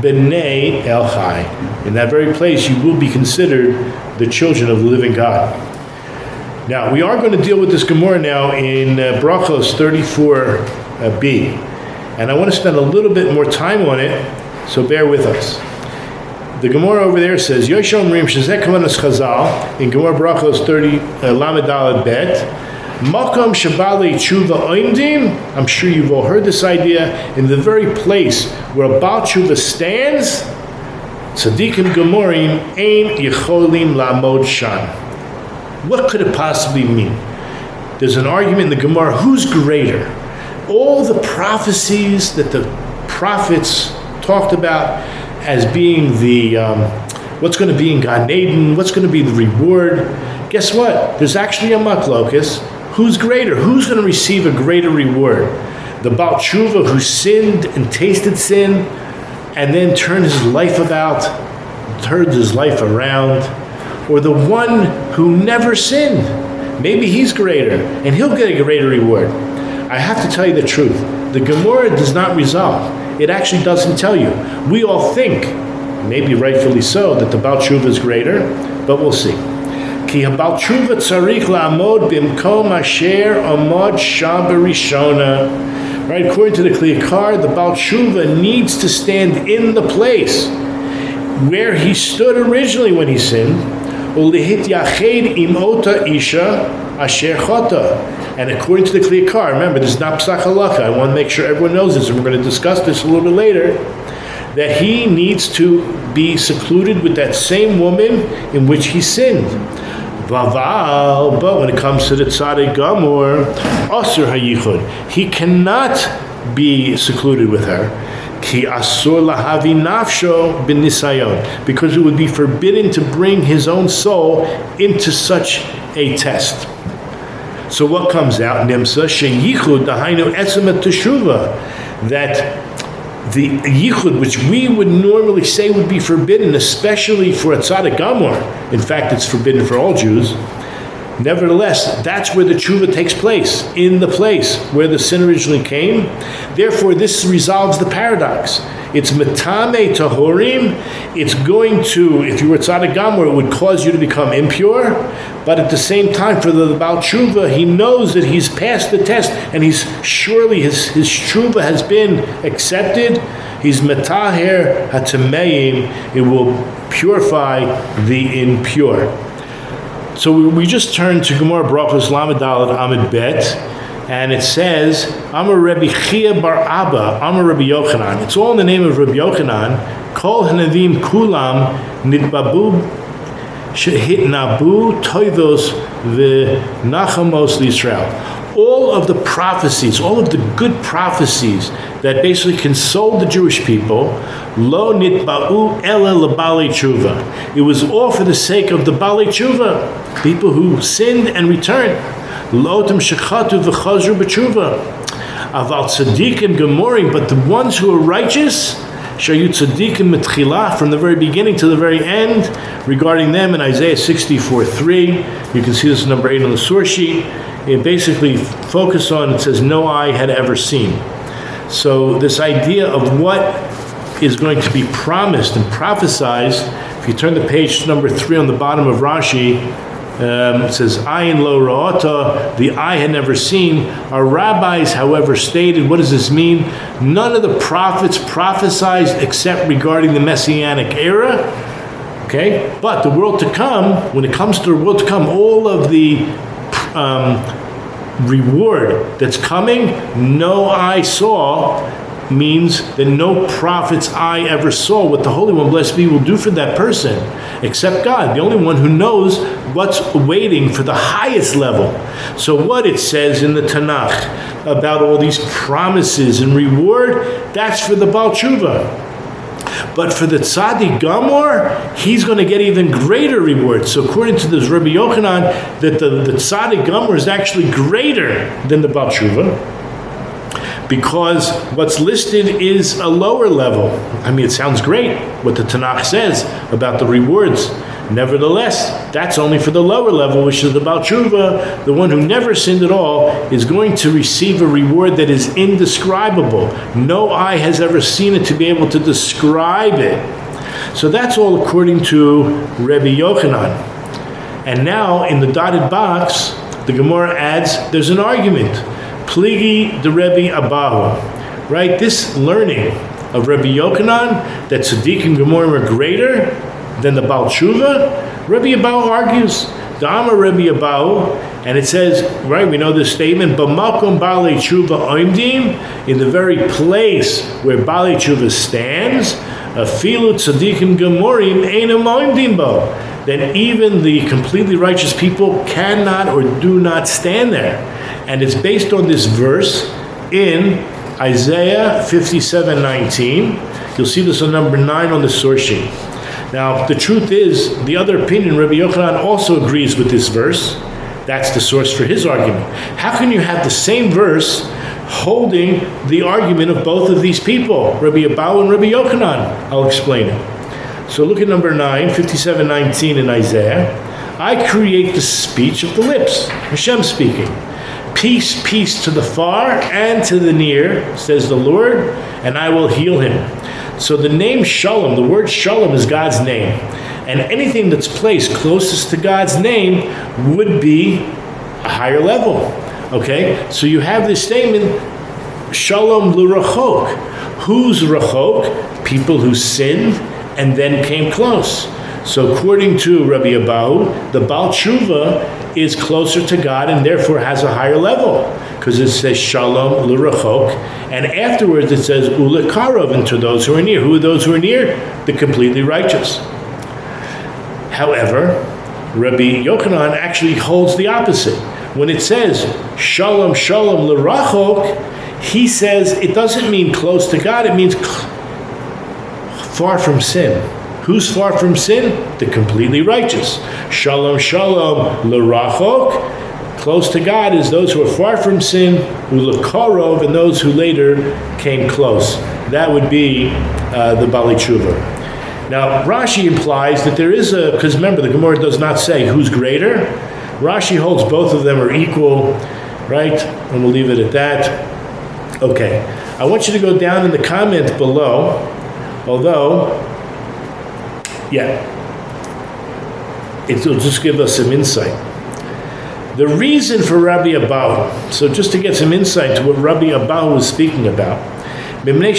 b'nei El Chai. In that very place, you will be considered the children of the living God. Now, we are going to deal with this Gemara now in Brachos 34b. And I want to spend a little bit more time on it, so bear with us. The Gemara over there says, Yoshom Rim Shezek Kavanas Chazal, in Gemara Brachos 30 Lamed Daled Bet, Makom Shabali Tshuva Oimdim. I'm sure you've all heard this idea. In the very place where a Baal Tshuva stands, Tzadikim Gemorim Ein Yecholim Lamod Shan. What could it possibly mean? There's an argument in the Gemara, who's greater? All the prophecies that the prophets talked about as being the what's going to be in Gan Eden, what's going to be the reward. Guess what? There's actually a maklokus. Who's greater? Who's going to receive a greater reward? The Baal Tshuva who sinned and tasted sin and then turned his life about, turned his life around, or the one who never sinned? Maybe he's greater and he'll get a greater reward. I have to tell you the truth. The Gemara does not resolve. It actually doesn't tell you. We all think, maybe rightfully so, that the Baal Tshuva is greater, but we'll see. Ki ha-Baal Tshuva tzarich la'amod bimkom asher amod sham b'rishona. Right, according to the Yakar, the Baal Tshuva needs to stand in the place where he stood originally when he sinned. Ulehit yached im ota isha asher chota. And according to the Yakar, remember, this is not Psach Halacha. I want to make sure everyone knows this, and we're going to discuss this a little bit later, that he needs to be secluded with that same woman in which he sinned. Vaval, but when it comes to the Tzaddik Gamor, Asur HaYichud, he cannot be secluded with her. Ki asur lahavi nafsho bin nisayon, because it would be forbidden to bring his own soul into such a test. So what comes out? Nimsa sheyichud dahainu etzemet teshuva, that the yichud, which we would normally say would be forbidden, especially for a tzaddik gamor. In fact, it's forbidden for all Jews. Nevertheless, that's where the tshuva takes place, in the place where the sin originally came. Therefore, this resolves the paradox. It's metame tahorim. It's going to, if you were tzaddik gamor, it would cause you to become impure. But at the same time, for the Baal Tshuva, he knows that he's passed the test, and he's surely his tshuva has been accepted. He's metaher hatameim. It will purify the impure. So we just turned to Gemara Brachos Lamed Daled Amid Bet, and it says, Amar Rabbi Chia bar Abba, Amar Rabbi Yochanan. It's all in the name of Rabbi Yochanan. Kol hanavim kulam nidbabu shehitnabu toivos v'nachamos l'Yisrael. All of the prophecies, all of the good prophecies that basically consoled the Jewish people, lo nitba'u ela lebali tshuva. It was all for the sake of the bali tshuva, people who sinned and returned. Lo otam shechatu v'chazru b'tshuva. Aval tzadikim gemorim, but the ones who are righteous, shayu tzadikim mitchila, from the very beginning to the very end. Regarding them in Isaiah 64:3, you can see this number 8 on the source sheet. It basically focused on, it says, no eye had ever seen. So this idea of what is going to be promised and prophesized, if you turn the page to number 3 on the bottom of Rashi, it says, ayin lo ra'ata, the eye had never seen. Our rabbis, however, stated, what does this mean? None of the prophets prophesied except regarding the Messianic era. Okay? But the world to come, when it comes to the world to come, all of the reward that's coming, no eye saw, means that no prophet's eye ever saw what the Holy One, blessed be, will do for that person, except God, the only one who knows what's waiting for the highest level. So what it says in the Tanakh about all these promises and reward, that's for the Baal Tshuva. But for the Tzaddik Gamor, he's going to get even greater reward. So according to this Rabbi Yochanan, that the Tzaddik Gamor is actually greater than the Baal Tshuva, because what's listed is a lower level. I mean, it sounds great what the Tanakh says about the rewards. Nevertheless, that's only for the lower level, which is the Baal Tshuva. The one who never sinned at all is going to receive a reward that is indescribable. No eye has ever seen it to be able to describe it. So that's all according to Rabbi Yochanan. And now in the dotted box, the Gemara adds, there's an argument. Pligi de Rebbe Abahu, right? This learning of Rabbi Yochanan, that Tzaddik and Gemorim are greater than the Baal Tshuva, Rabbi Abahu argues, Da'amar Rabbi Abahu, and it says, right, we know this statement, B'makom Baalei Tshuva oimdim, in the very place where Baalei Tshuva stands, Afilu Tzaddik and Gemorim einam oimdim bo, then even the completely righteous people cannot or do not stand there. And it's based on this verse in Isaiah 57:19. You'll see this on number 9 on the source sheet. Now, the truth is, the other opinion, Rabbi Yochanan also agrees with this verse. That's the source for his argument. How can you have the same verse holding the argument of both of these people, Rabbi Abahu and Rabbi Yochanan? I'll explain it. So look at number 9, 57:19 in Isaiah. I create the speech of the lips, Hashem speaking. Peace, peace to the far and to the near, says the Lord, and I will heal him. So the name Shalom, the word Shalom is God's name. And anything that's placed closest to God's name would be a higher level. Okay? So you have this statement, Shalom l'rachok. Who's rachok? People who sinned and then came close. So according to Rabbi Abahu, the Baal Tshuva is closer to God and therefore has a higher level, because it says Shalom l'rachok, and afterwards it says Ulekarov, and to those who are near. Who are those who are near? The completely righteous. However, Rabbi Yochanan actually holds the opposite. When it says Shalom, Shalom l'rachok, he says it doesn't mean close to God, it means far from sin. Who's far from sin? The completely righteous. Shalom, shalom, l'rachok. Close to God is those who are far from sin, u'lekarov, and those who later came close. That would be the Baalei Tshuva. Now, Rashi implies that there is a, because remember, the Gemara does not say who's greater. Rashi holds both of them are equal, right? And we'll leave it at that. Okay. I want you to go down in the comment below, although, it'll just give us some insight. The reason for Rabbi Abahu, so just to get some insight to what Rabbi Abahu was speaking about, remember,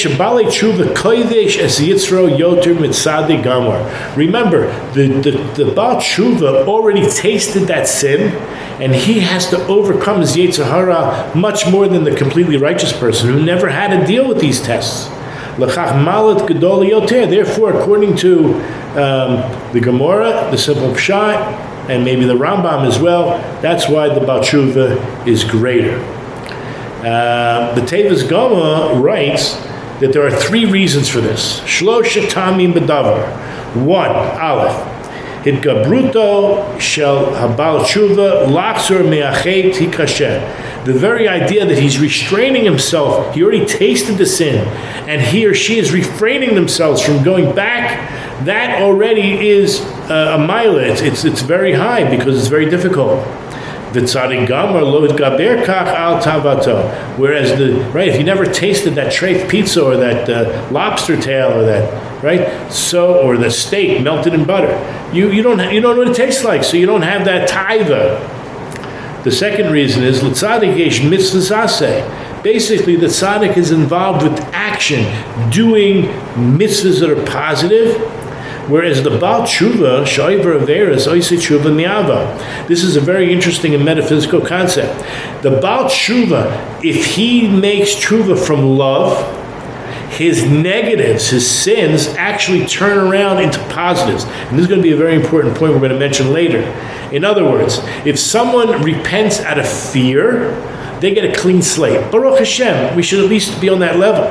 the Baal Tshuva already tasted that sin, and he has to overcome his Yetzer Hara much more than the completely righteous person who never had to deal with these tests. Therefore, according to the Gemara, the simple Pshat, and maybe the Rambam as well, that's why the Baal Tshuva is greater. The Tevis Gama writes that there are 3 reasons for this. Shlosh tamim b'davar. 1, Aleph. Hitgabruto shel habal tshuva laksur me'achet hikasher. The very idea that he's restraining himself, he already tasted the sin, and he or she is refraining themselves from going back, that already is a mile. It's very high because it's very difficult. Whereas if you never tasted that treif pizza or that lobster tail or that, right, so, or the steak melted in butter, you don't know what it tastes like, so you don't have that taiva. The second reason is l'tzadik yesh mitzvahs aseh. Basically, the tzaddik is involved with action, doing mitzvahs that are positive. Whereas the Baal Tshuva, Shoiver Averis, Oisei Tshuva Mi'ava. This is a very interesting and metaphysical concept. The Baal Tshuva, if he makes Tshuva from love, his negatives, his sins, actually turn around into positives. And this is going to be a very important point we're going to mention later. In other words, if someone repents out of fear, they get a clean slate. Baruch Hashem, we should at least be on that level.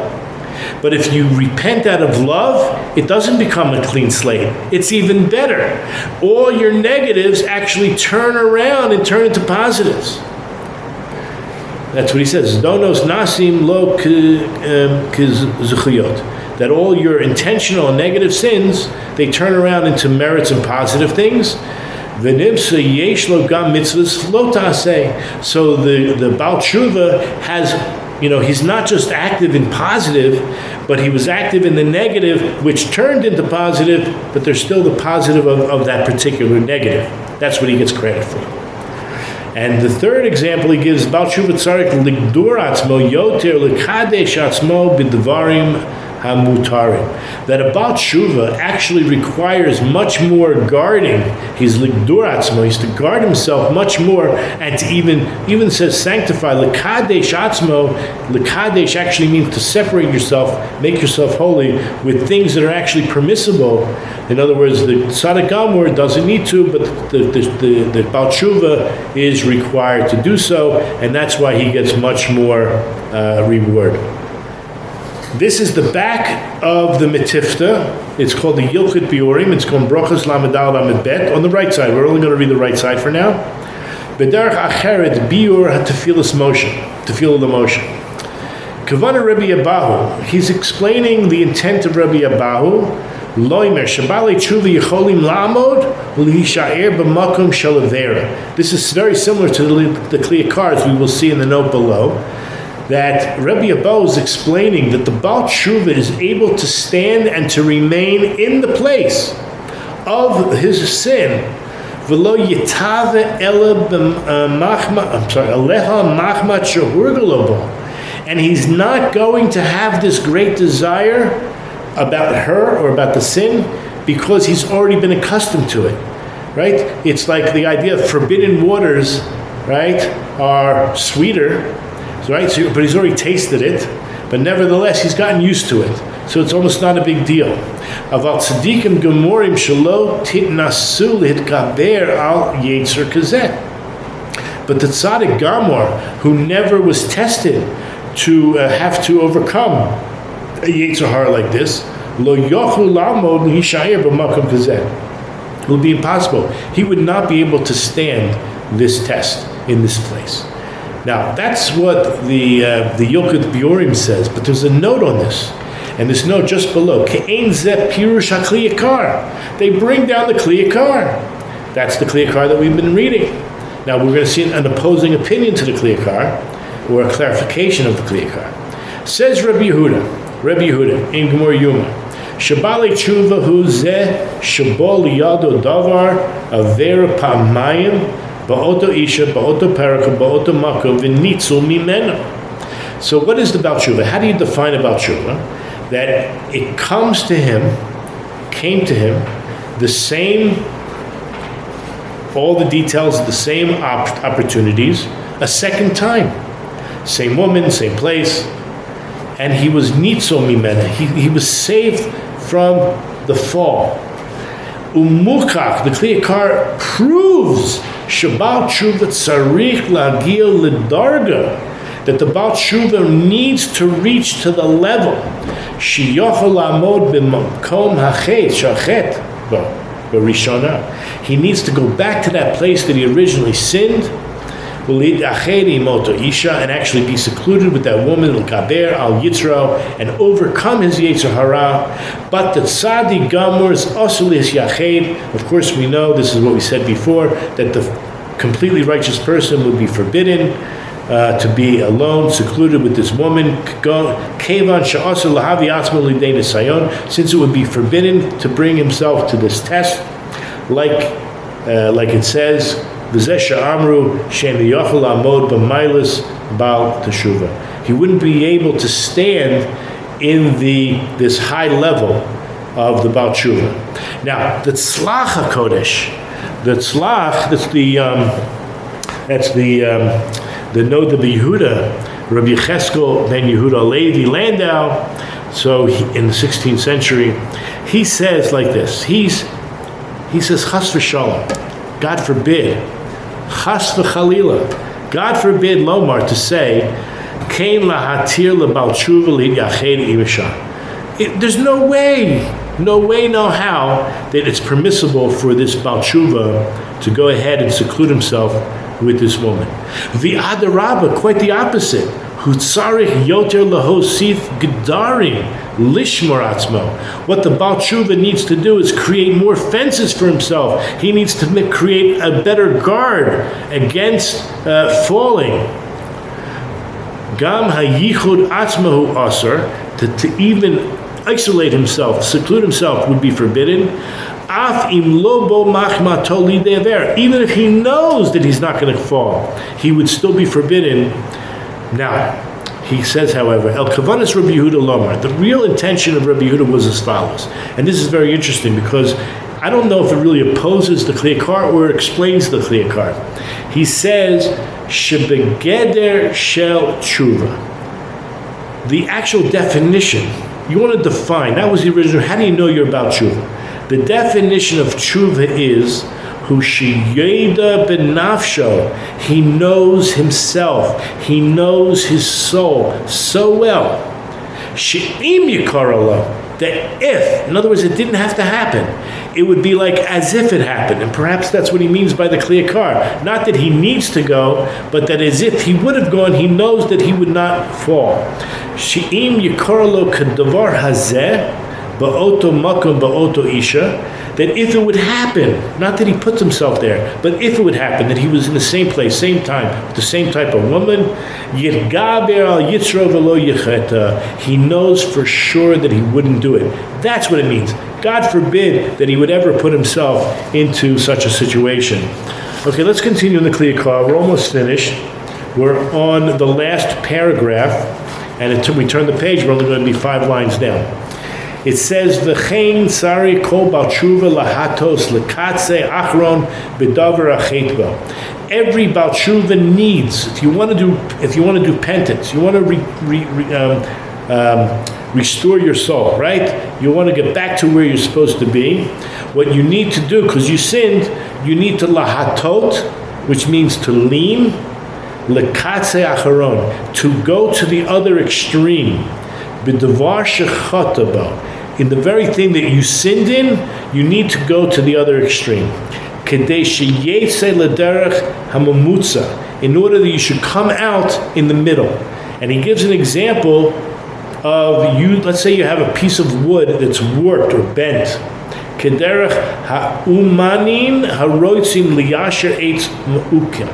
But if you repent out of love, it doesn't become a clean slate. It's even better. All your negatives actually turn around and turn into positives. That's what he says. Donos nasim lo k'zuchiyot. That all your intentional and negative sins, they turn around into merits and positive things. V'nimsa yesh lo gam mitzvahs lo ta'aseh. So the Baal Tshuva has, he's not just active in positive, but he was active in the negative, which turned into positive, but there's still the positive of that particular negative. That's what he gets credit for. And the third example he gives, Baal Tshuva tzarik ligdur atzmo yoter lekadesh atzmo b'dvarim hamutarim. That a Baal Tshuva actually requires much more guarding. He's ligdur atzmo, he's to guard himself much more, and to even says sanctify. Lekadesh atzmo, lekadesh actually means to separate yourself, make yourself holy with things that are actually permissible. In other words, the Tzaddik Gamor doesn't need to, but the Baal Tshuva is required to do so, and that's why he gets much more reward. This is the back of the Metifta. It's called the Yilchot Biorim. It's called Brochas Lamedal Lamed Bet. On the right side, we're only going to read the right side for now. B'derech acheret biur ha'tefilas Moshe, tefillah the Moshe. Kavana Rabbi Abahu. He's explaining the intent of Rabbi Abahu. Loimer Shabbalei Tshuva Yecholim Lamod U'Hishaer B'Makom Shalavera. This is very similar to the Kliyakars we will see in the note below. That Rabbi Abahu is explaining that the Baal Tshuva is able to stand and to remain in the place of his sin. V'lo yitave ela aleha machmat shehurgalobo. And he's not going to have this great desire about her or about the sin because he's already been accustomed to it, right? It's like the idea of forbidden waters, right, are sweeter, right? So, but he's already tasted it, but nevertheless he's gotten used to it. So it's almost not a big deal. Aval tzadikim gemorim shelo titnasu litkaber al yetzer kazeh. But the tzaddik gamor who never was tested to have to overcome a Yetzer Hara like this, lo yochlu lamod hishayer b'makom kazeh. It would be impossible. He would not be able to stand this test in this place. Now, that's what the Yilchot Biorim says, but there's a note on this. And this note just below, Ke'ein zeh pirush ha'kliyakar. They bring down the kliyakar. That's the kliyakar that we've been reading. Now, we're going to see an opposing opinion to the kliyakar, or a clarification of the kliyakar. Says Rabbi Yehuda in Gemara Yuma, Shabbalei Tshuva hu zeh shabo liyado davar avera pamayim ba'oto isha ba'oto paraka ba'oto makom v'nitzul mimena. So what is the Baal Tshuva? How do you define a Baal Tshuva? That it came to him, the same, all the details, the same opportunities, a second time. Same woman, same place. And he was nitzol mimena. He was saved from the fall. Umukach, the Kliyakar proves Shabbat Tshuva tzarich lagil lidarga, that the Baal Tshuva needs to reach to the level shiyochol lamod b'makom hachet shachet b'rishona. He needs to go back to that place that he originally sinned, and actually be secluded with that woman, al Yitzro, and overcome his Yetzer Hara. But the Tzaddik Gamor is also his Yached. Of course, we know, this is what we said before, that the completely righteous person would be forbidden to be alone, secluded with this woman, since it would be forbidden to bring himself to this test, like it says, he wouldn't be able to stand in this high level of the Baal Tshuva. Now, the Tzlach HaKodesh, the Tzlach, that's the Noda Yehuda, Rabbi Cheskel ben Yehuda Levi Landau. So in the 16th century, he says like this. He says, Chas v'shalom, God forbid, Chas v'chalila, God forbid Lomar, to say, Kein lahatir lebal tshuva li'yached imisha. There's no way, no how that it's permissible for this Baal Tshuva to go ahead and seclude himself with this woman. V'adarabba, quite the opposite. Hu tzarich yoter lahosif gedarim lishmor atzmo. What the Baal Tshuva needs to do is create more fences for himself. He needs to create a better guard against falling. Gam hayichud atzmahu asar, to even isolate himself, seclude himself, would be forbidden. Af im lobo machma toli dever. Even if he knows that he's not going to fall, he would still be forbidden. Now, he says, however, El Kavanas Rabbi Yehuda Lomar, the real intention of Rabbi Yehuda was as follows. And this is very interesting because I don't know if it really opposes the Yakar or explains the Yakar. He says, Shebegeder shel tshuva. The actual definition, you want to define, that was the original, how do you know you're about tshuva? The definition of tshuva is, Hu sheyeda benafsho, he knows himself, he knows his soul so well. She'im yikaralo, that if, in other words, it didn't have to happen, it would be like as if it happened. And perhaps that's what he means by the Yakar. Not that he needs to go, but that as if he would have gone, he knows that he would not fall. She'im yikaralo kadavar hazeh, ba'oto makom ba'oto isha, that if it would happen, not that he puts himself there, but if it would happen, that he was in the same place, same time, with the same type of woman, yitgaber al yitzro v'lo yicheta, he knows for sure that he wouldn't do it. That's what it means. God forbid that he would ever put himself into such a situation. Okay, let's continue in the Yakar. We're almost finished. We're on the last paragraph, and until we turn the page, we're only going to be 5 lines down. It says, "V'chein sari kol bal tshuva lahatos lekatze achron bedavar achetbo." Every bal tshuva needs, if you want to do penance, you want to restore your soul, right? You want to get back to where you're supposed to be. What you need to do, because you sinned, you need to lahatot, which means to lean, lekatze acharon, to go to the other extreme. B'davar shechata bo, in the very thing that you sinned in, you need to go to the other extreme. Kedei sheyetze lederech hamamutza, in order that you should come out in the middle. And he gives an example of you. Let's say you have a piece of wood that's warped or bent. Kederech ha'umanin haroitzim liyasher eitz ma'ukim,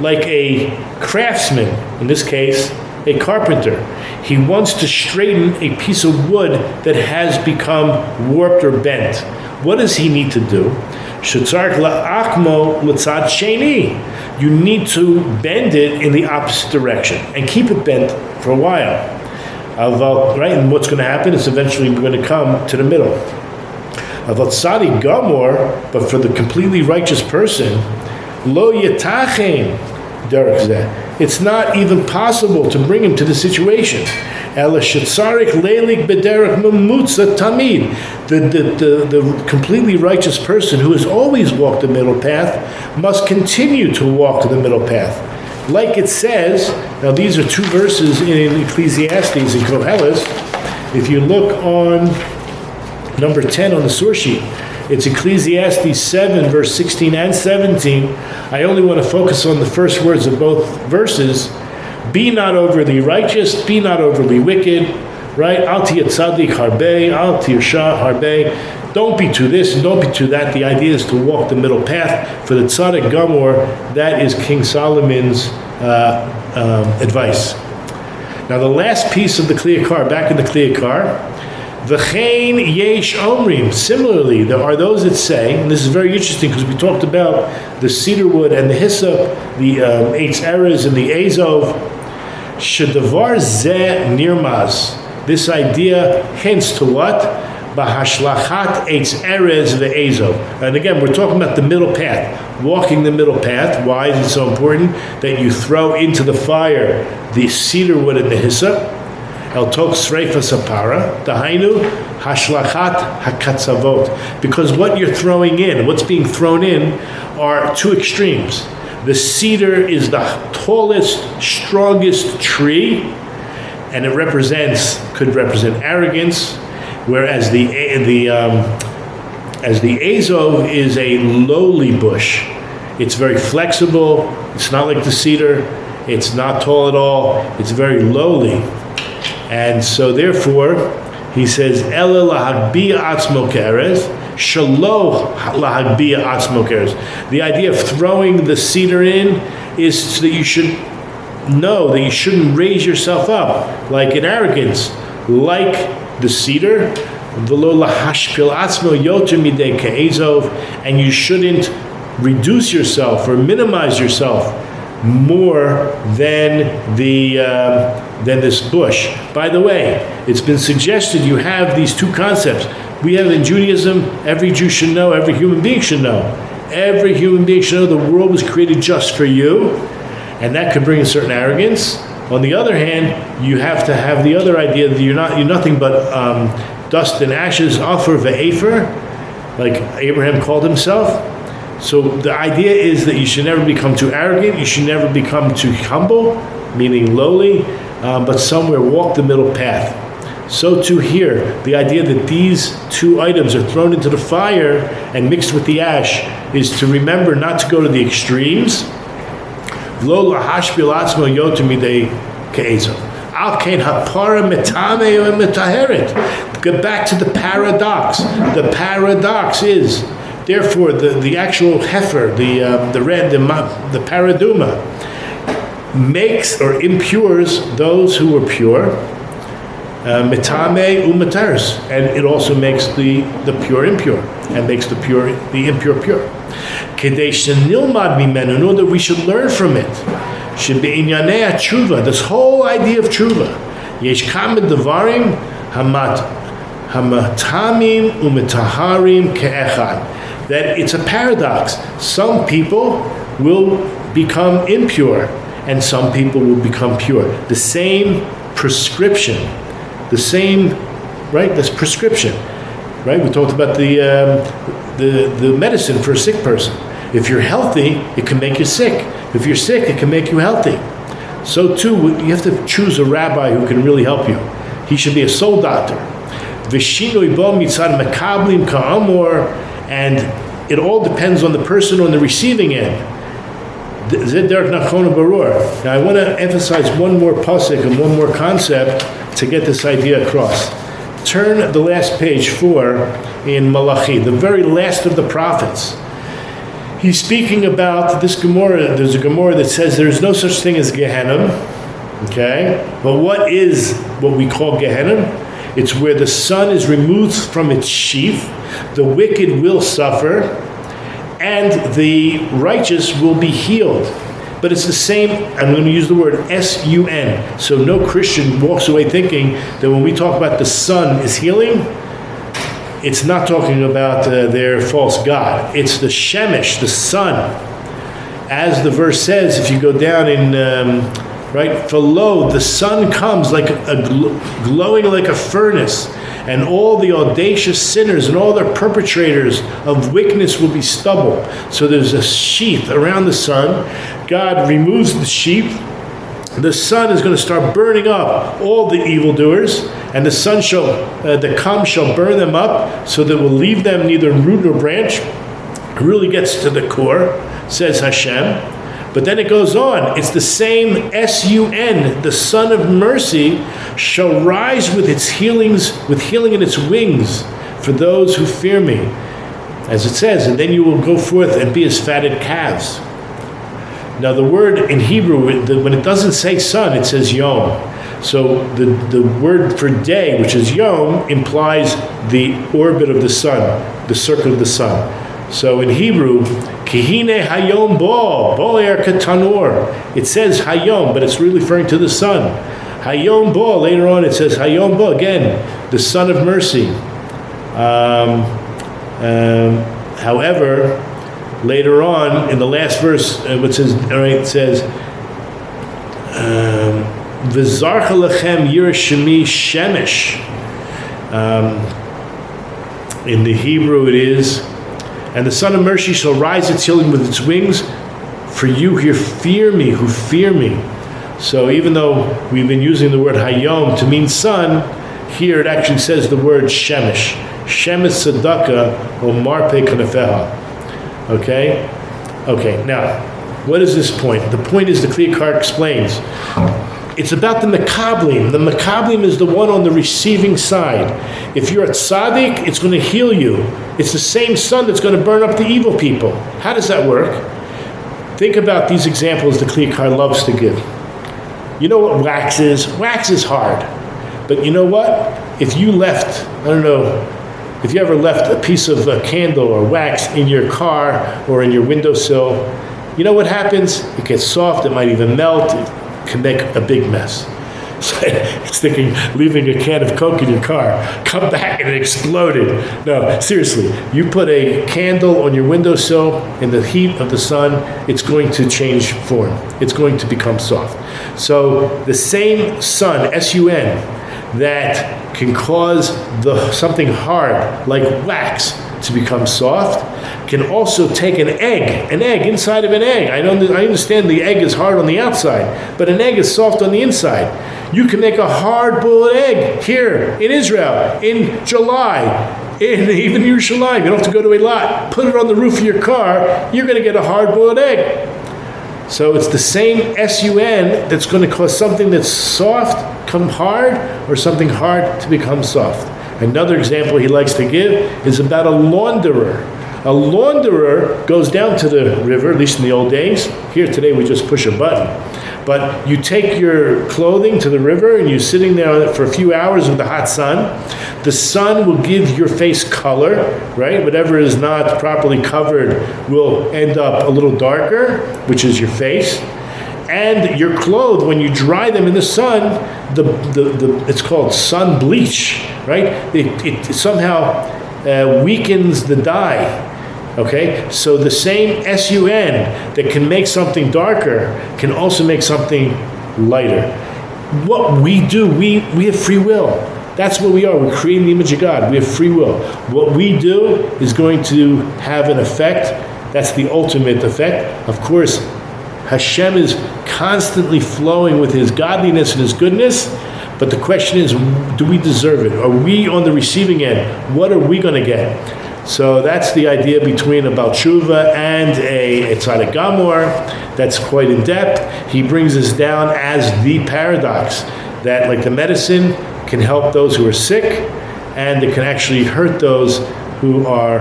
like a craftsman, in this case, a carpenter. He wants to straighten a piece of wood that has become warped or bent. What does he need to do? You need to bend it in the opposite direction and keep it bent for a while. Right? And what's going to happen is eventually we're going to come to the middle. But for the completely righteous person, lo yetachem derech zeh, it's not even possible to bring him to the situation. The completely righteous person who has always walked the middle path must continue to walk the middle path. Like it says, now these are 2 verses in Ecclesiastes and Koheles. If you look on number 10 on the source sheet, it's Ecclesiastes 7, verse 16 and 17. I only want to focus on the first words of both verses. Be not overly righteous, be not overly wicked, right? Al tiyeh tzaddik harbe, al tiyeh shah harbe. Don't be to this and don't be to that. The idea is to walk the middle path. For the tzaddik gamor, that is King Solomon's advice. Now the last piece of the Yakar, back in the Yakar, V'chein yesh omrim. Similarly, there are those that say, and this is very interesting because we talked about the cedar wood and the hyssop, the eitz erez and the azov. Shedavar zeh nirmaz. This idea hints to what? Bahashlachat eitz erez ve'ezov. And again, we're talking about the middle path, walking the middle path. Why is it so important that you throw into the fire the cedar wood and the hyssop? El tok sreifa sapara, dahainu hashlachat hakatzavot. Because what you're throwing in, what's being thrown in, are two extremes. The cedar is the tallest, strongest tree, and it could represent arrogance, whereas the azov is a lowly bush. It's very flexible. It's not like the cedar. It's not tall at all. It's very lowly, and so therefore, he says, "Ela lahagbiya atzmo ke'erez, shelo lahagbiya atzmo ke'erez." The idea of throwing the cedar in is so that you should know that you shouldn't raise yourself up like in arrogance, like the cedar. V'lo lahashpil atzmo yoter midei ke'ezov, and you shouldn't reduce yourself or minimize yourself more than this bush. By the way, it's been suggested you have these two concepts. We have in Judaism, every Jew should know, every human being should know. Every human being should know the world was created just for you, and that could bring a certain arrogance. On the other hand, you have to have the other idea that you're nothing but dust and ashes, offer heifer, like Abraham called himself. So the idea is that you should never become too arrogant, you should never become too humble, meaning lowly, but somewhere walk the middle path. So too here, the idea that these two items are thrown into the fire and mixed with the ash is to remember not to go to the extremes. Lo lahashpil atzmo yoter midei ke'ezov. Al kein hapara metame u'metaheret. Get back to the paradox. The paradox is, therefore, the actual heifer, the paraduma, makes or impures those who are pure, metame u'metares, and it also makes the pure impure, and makes the impure pure. Kedei shenilmad mimenu, in order that we should learn from it. Shebe'inyanei tshuva, this whole idea of tshuva. Yesh kama devarim hamatamim u'metaharim ke'echad. That it's a paradox. Some people will become impure, and some people will become pure. The same prescription, This prescription, right? We talked about the medicine for a sick person. If you're healthy, it can make you sick. If you're sick, it can make you healthy. So too, you have to choose a rabbi who can really help you. He should be a soul doctor. V'shinoi bo mitzad makablim ka'amor. And it all depends on the person on the receiving end. Now I want to emphasize one more pasuk and one more concept to get this idea across. Turn the last page 4 in Malachi, the very last of the prophets. He's speaking about this Gemara. There's a Gemara that says there's no such thing as Gehenna. Okay? But what is what we call Gehenna? It's where the sun is removed from its sheath, the wicked will suffer, and the righteous will be healed. But it's the same, I'm going to use the word S-U-N. So no Christian walks away thinking that when we talk about the sun is healing, it's not talking about their false god. It's the Shemesh, the sun. As the verse says, if you go down in... right? For lo, the sun comes like glowing like a furnace, and all the audacious sinners and all their perpetrators of wickedness will be stubble. So there's a sheath around the sun. God removes the sheath. The sun is going to start burning up all the evildoers, and the sun the come shall burn them up, so that will leave them neither root nor branch. It really gets to the core, says Hashem. But then it goes on. It's the same S-U-N, the Son of Mercy, shall rise with healing in its wings for those who fear me. As it says, and then you will go forth and be as fatted calves. Now the word in Hebrew, when it doesn't say sun, it says yom. So the word for day, which is yom, implies the orbit of the sun, the circle of the sun. So in Hebrew, Kihine Hayom Bo Er Katanor. It says Hayom, but it's really referring to the sun. Hayom Bo. Later on, it says Hayom Bo again, the Son of Mercy. However, later on in the last verse, it says, "V'zarcha lechem yireh shemi shemesh." In the Hebrew, it is, "And the Son of Mercy shall rise its healing with its wings. For you here fear me, who fear me." So even though we've been using the word hayom to mean sun, here it actually says the word shemesh. Shemesh tzedakah o marpe kanefeha. Okay? Okay, now, what is this point? The point is, the Yakar explains, it's about the Mekablim. The Mekablim is the one on the receiving side. If you're a tzaddik, it's going to heal you. It's the same sun that's going to burn up the evil people. How does that work? Think about these examples the Yakar loves to give. You know what wax is? Wax is hard. But you know what? If you left, I don't know, if you ever left a piece of candle or wax in your car or in your windowsill, you know what happens? It gets soft, it might even melt, it can make a big mess. So it's thinking, leaving a can of Coke in your car, come back and it exploded. No, seriously, you put a candle on your windowsill in the heat of the sun, it's going to change form. It's going to become soft. So the same sun, S-U-N, that can cause something hard, like wax, to become soft, can also take an egg inside of an egg. I understand the egg is hard on the outside, but an egg is soft on the inside. You can make a hard-boiled egg here in Israel in July, even in Yerushalayim. You don't have to go to a lot. Put it on the roof of your car, you're going to get a hard-boiled egg. So it's the same S-U-N that's going to cause something that's soft become hard, or something hard to become soft. Another example he likes to give is about a launderer. A launderer goes down to the river, at least in the old days. Here today we just push a button. But you take your clothing to the river and you're sitting there for a few hours in the hot sun. The sun will give your face color, right? Whatever is not properly covered will end up a little darker, which is your face. And your clothes, when you dry them in the sun, it's called sun bleach, right? It somehow weakens the dye. Okay, so the same S-U-N that can make something darker can also make something lighter. What we do, we have free will. That's what we are. We're creating the image of God. We have free will. What we do is going to have an effect. That's the ultimate effect. Of course, Hashem is constantly flowing with His godliness and His goodness, but the question is, do we deserve it? Are we on the receiving end? What are we going to get? So that's the idea between a Baal Tshuva and a Tzaddik Gamor. That's quite in depth. He brings us down as the paradox, that like the medicine can help those who are sick, and it can actually hurt those who are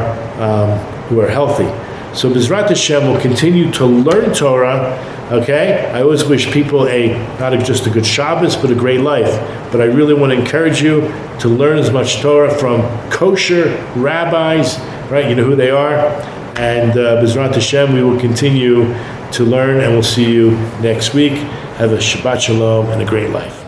healthy. So B'ezrat Hashem will continue to learn Torah. Okay, I always wish people not just a good Shabbos, but a great life. But I really want to encourage you to learn as much Torah from kosher rabbis, right? You know who they are. And B'ezrat Hashem, we will continue to learn, and we'll see you next week. Have a Shabbat Shalom and a great life.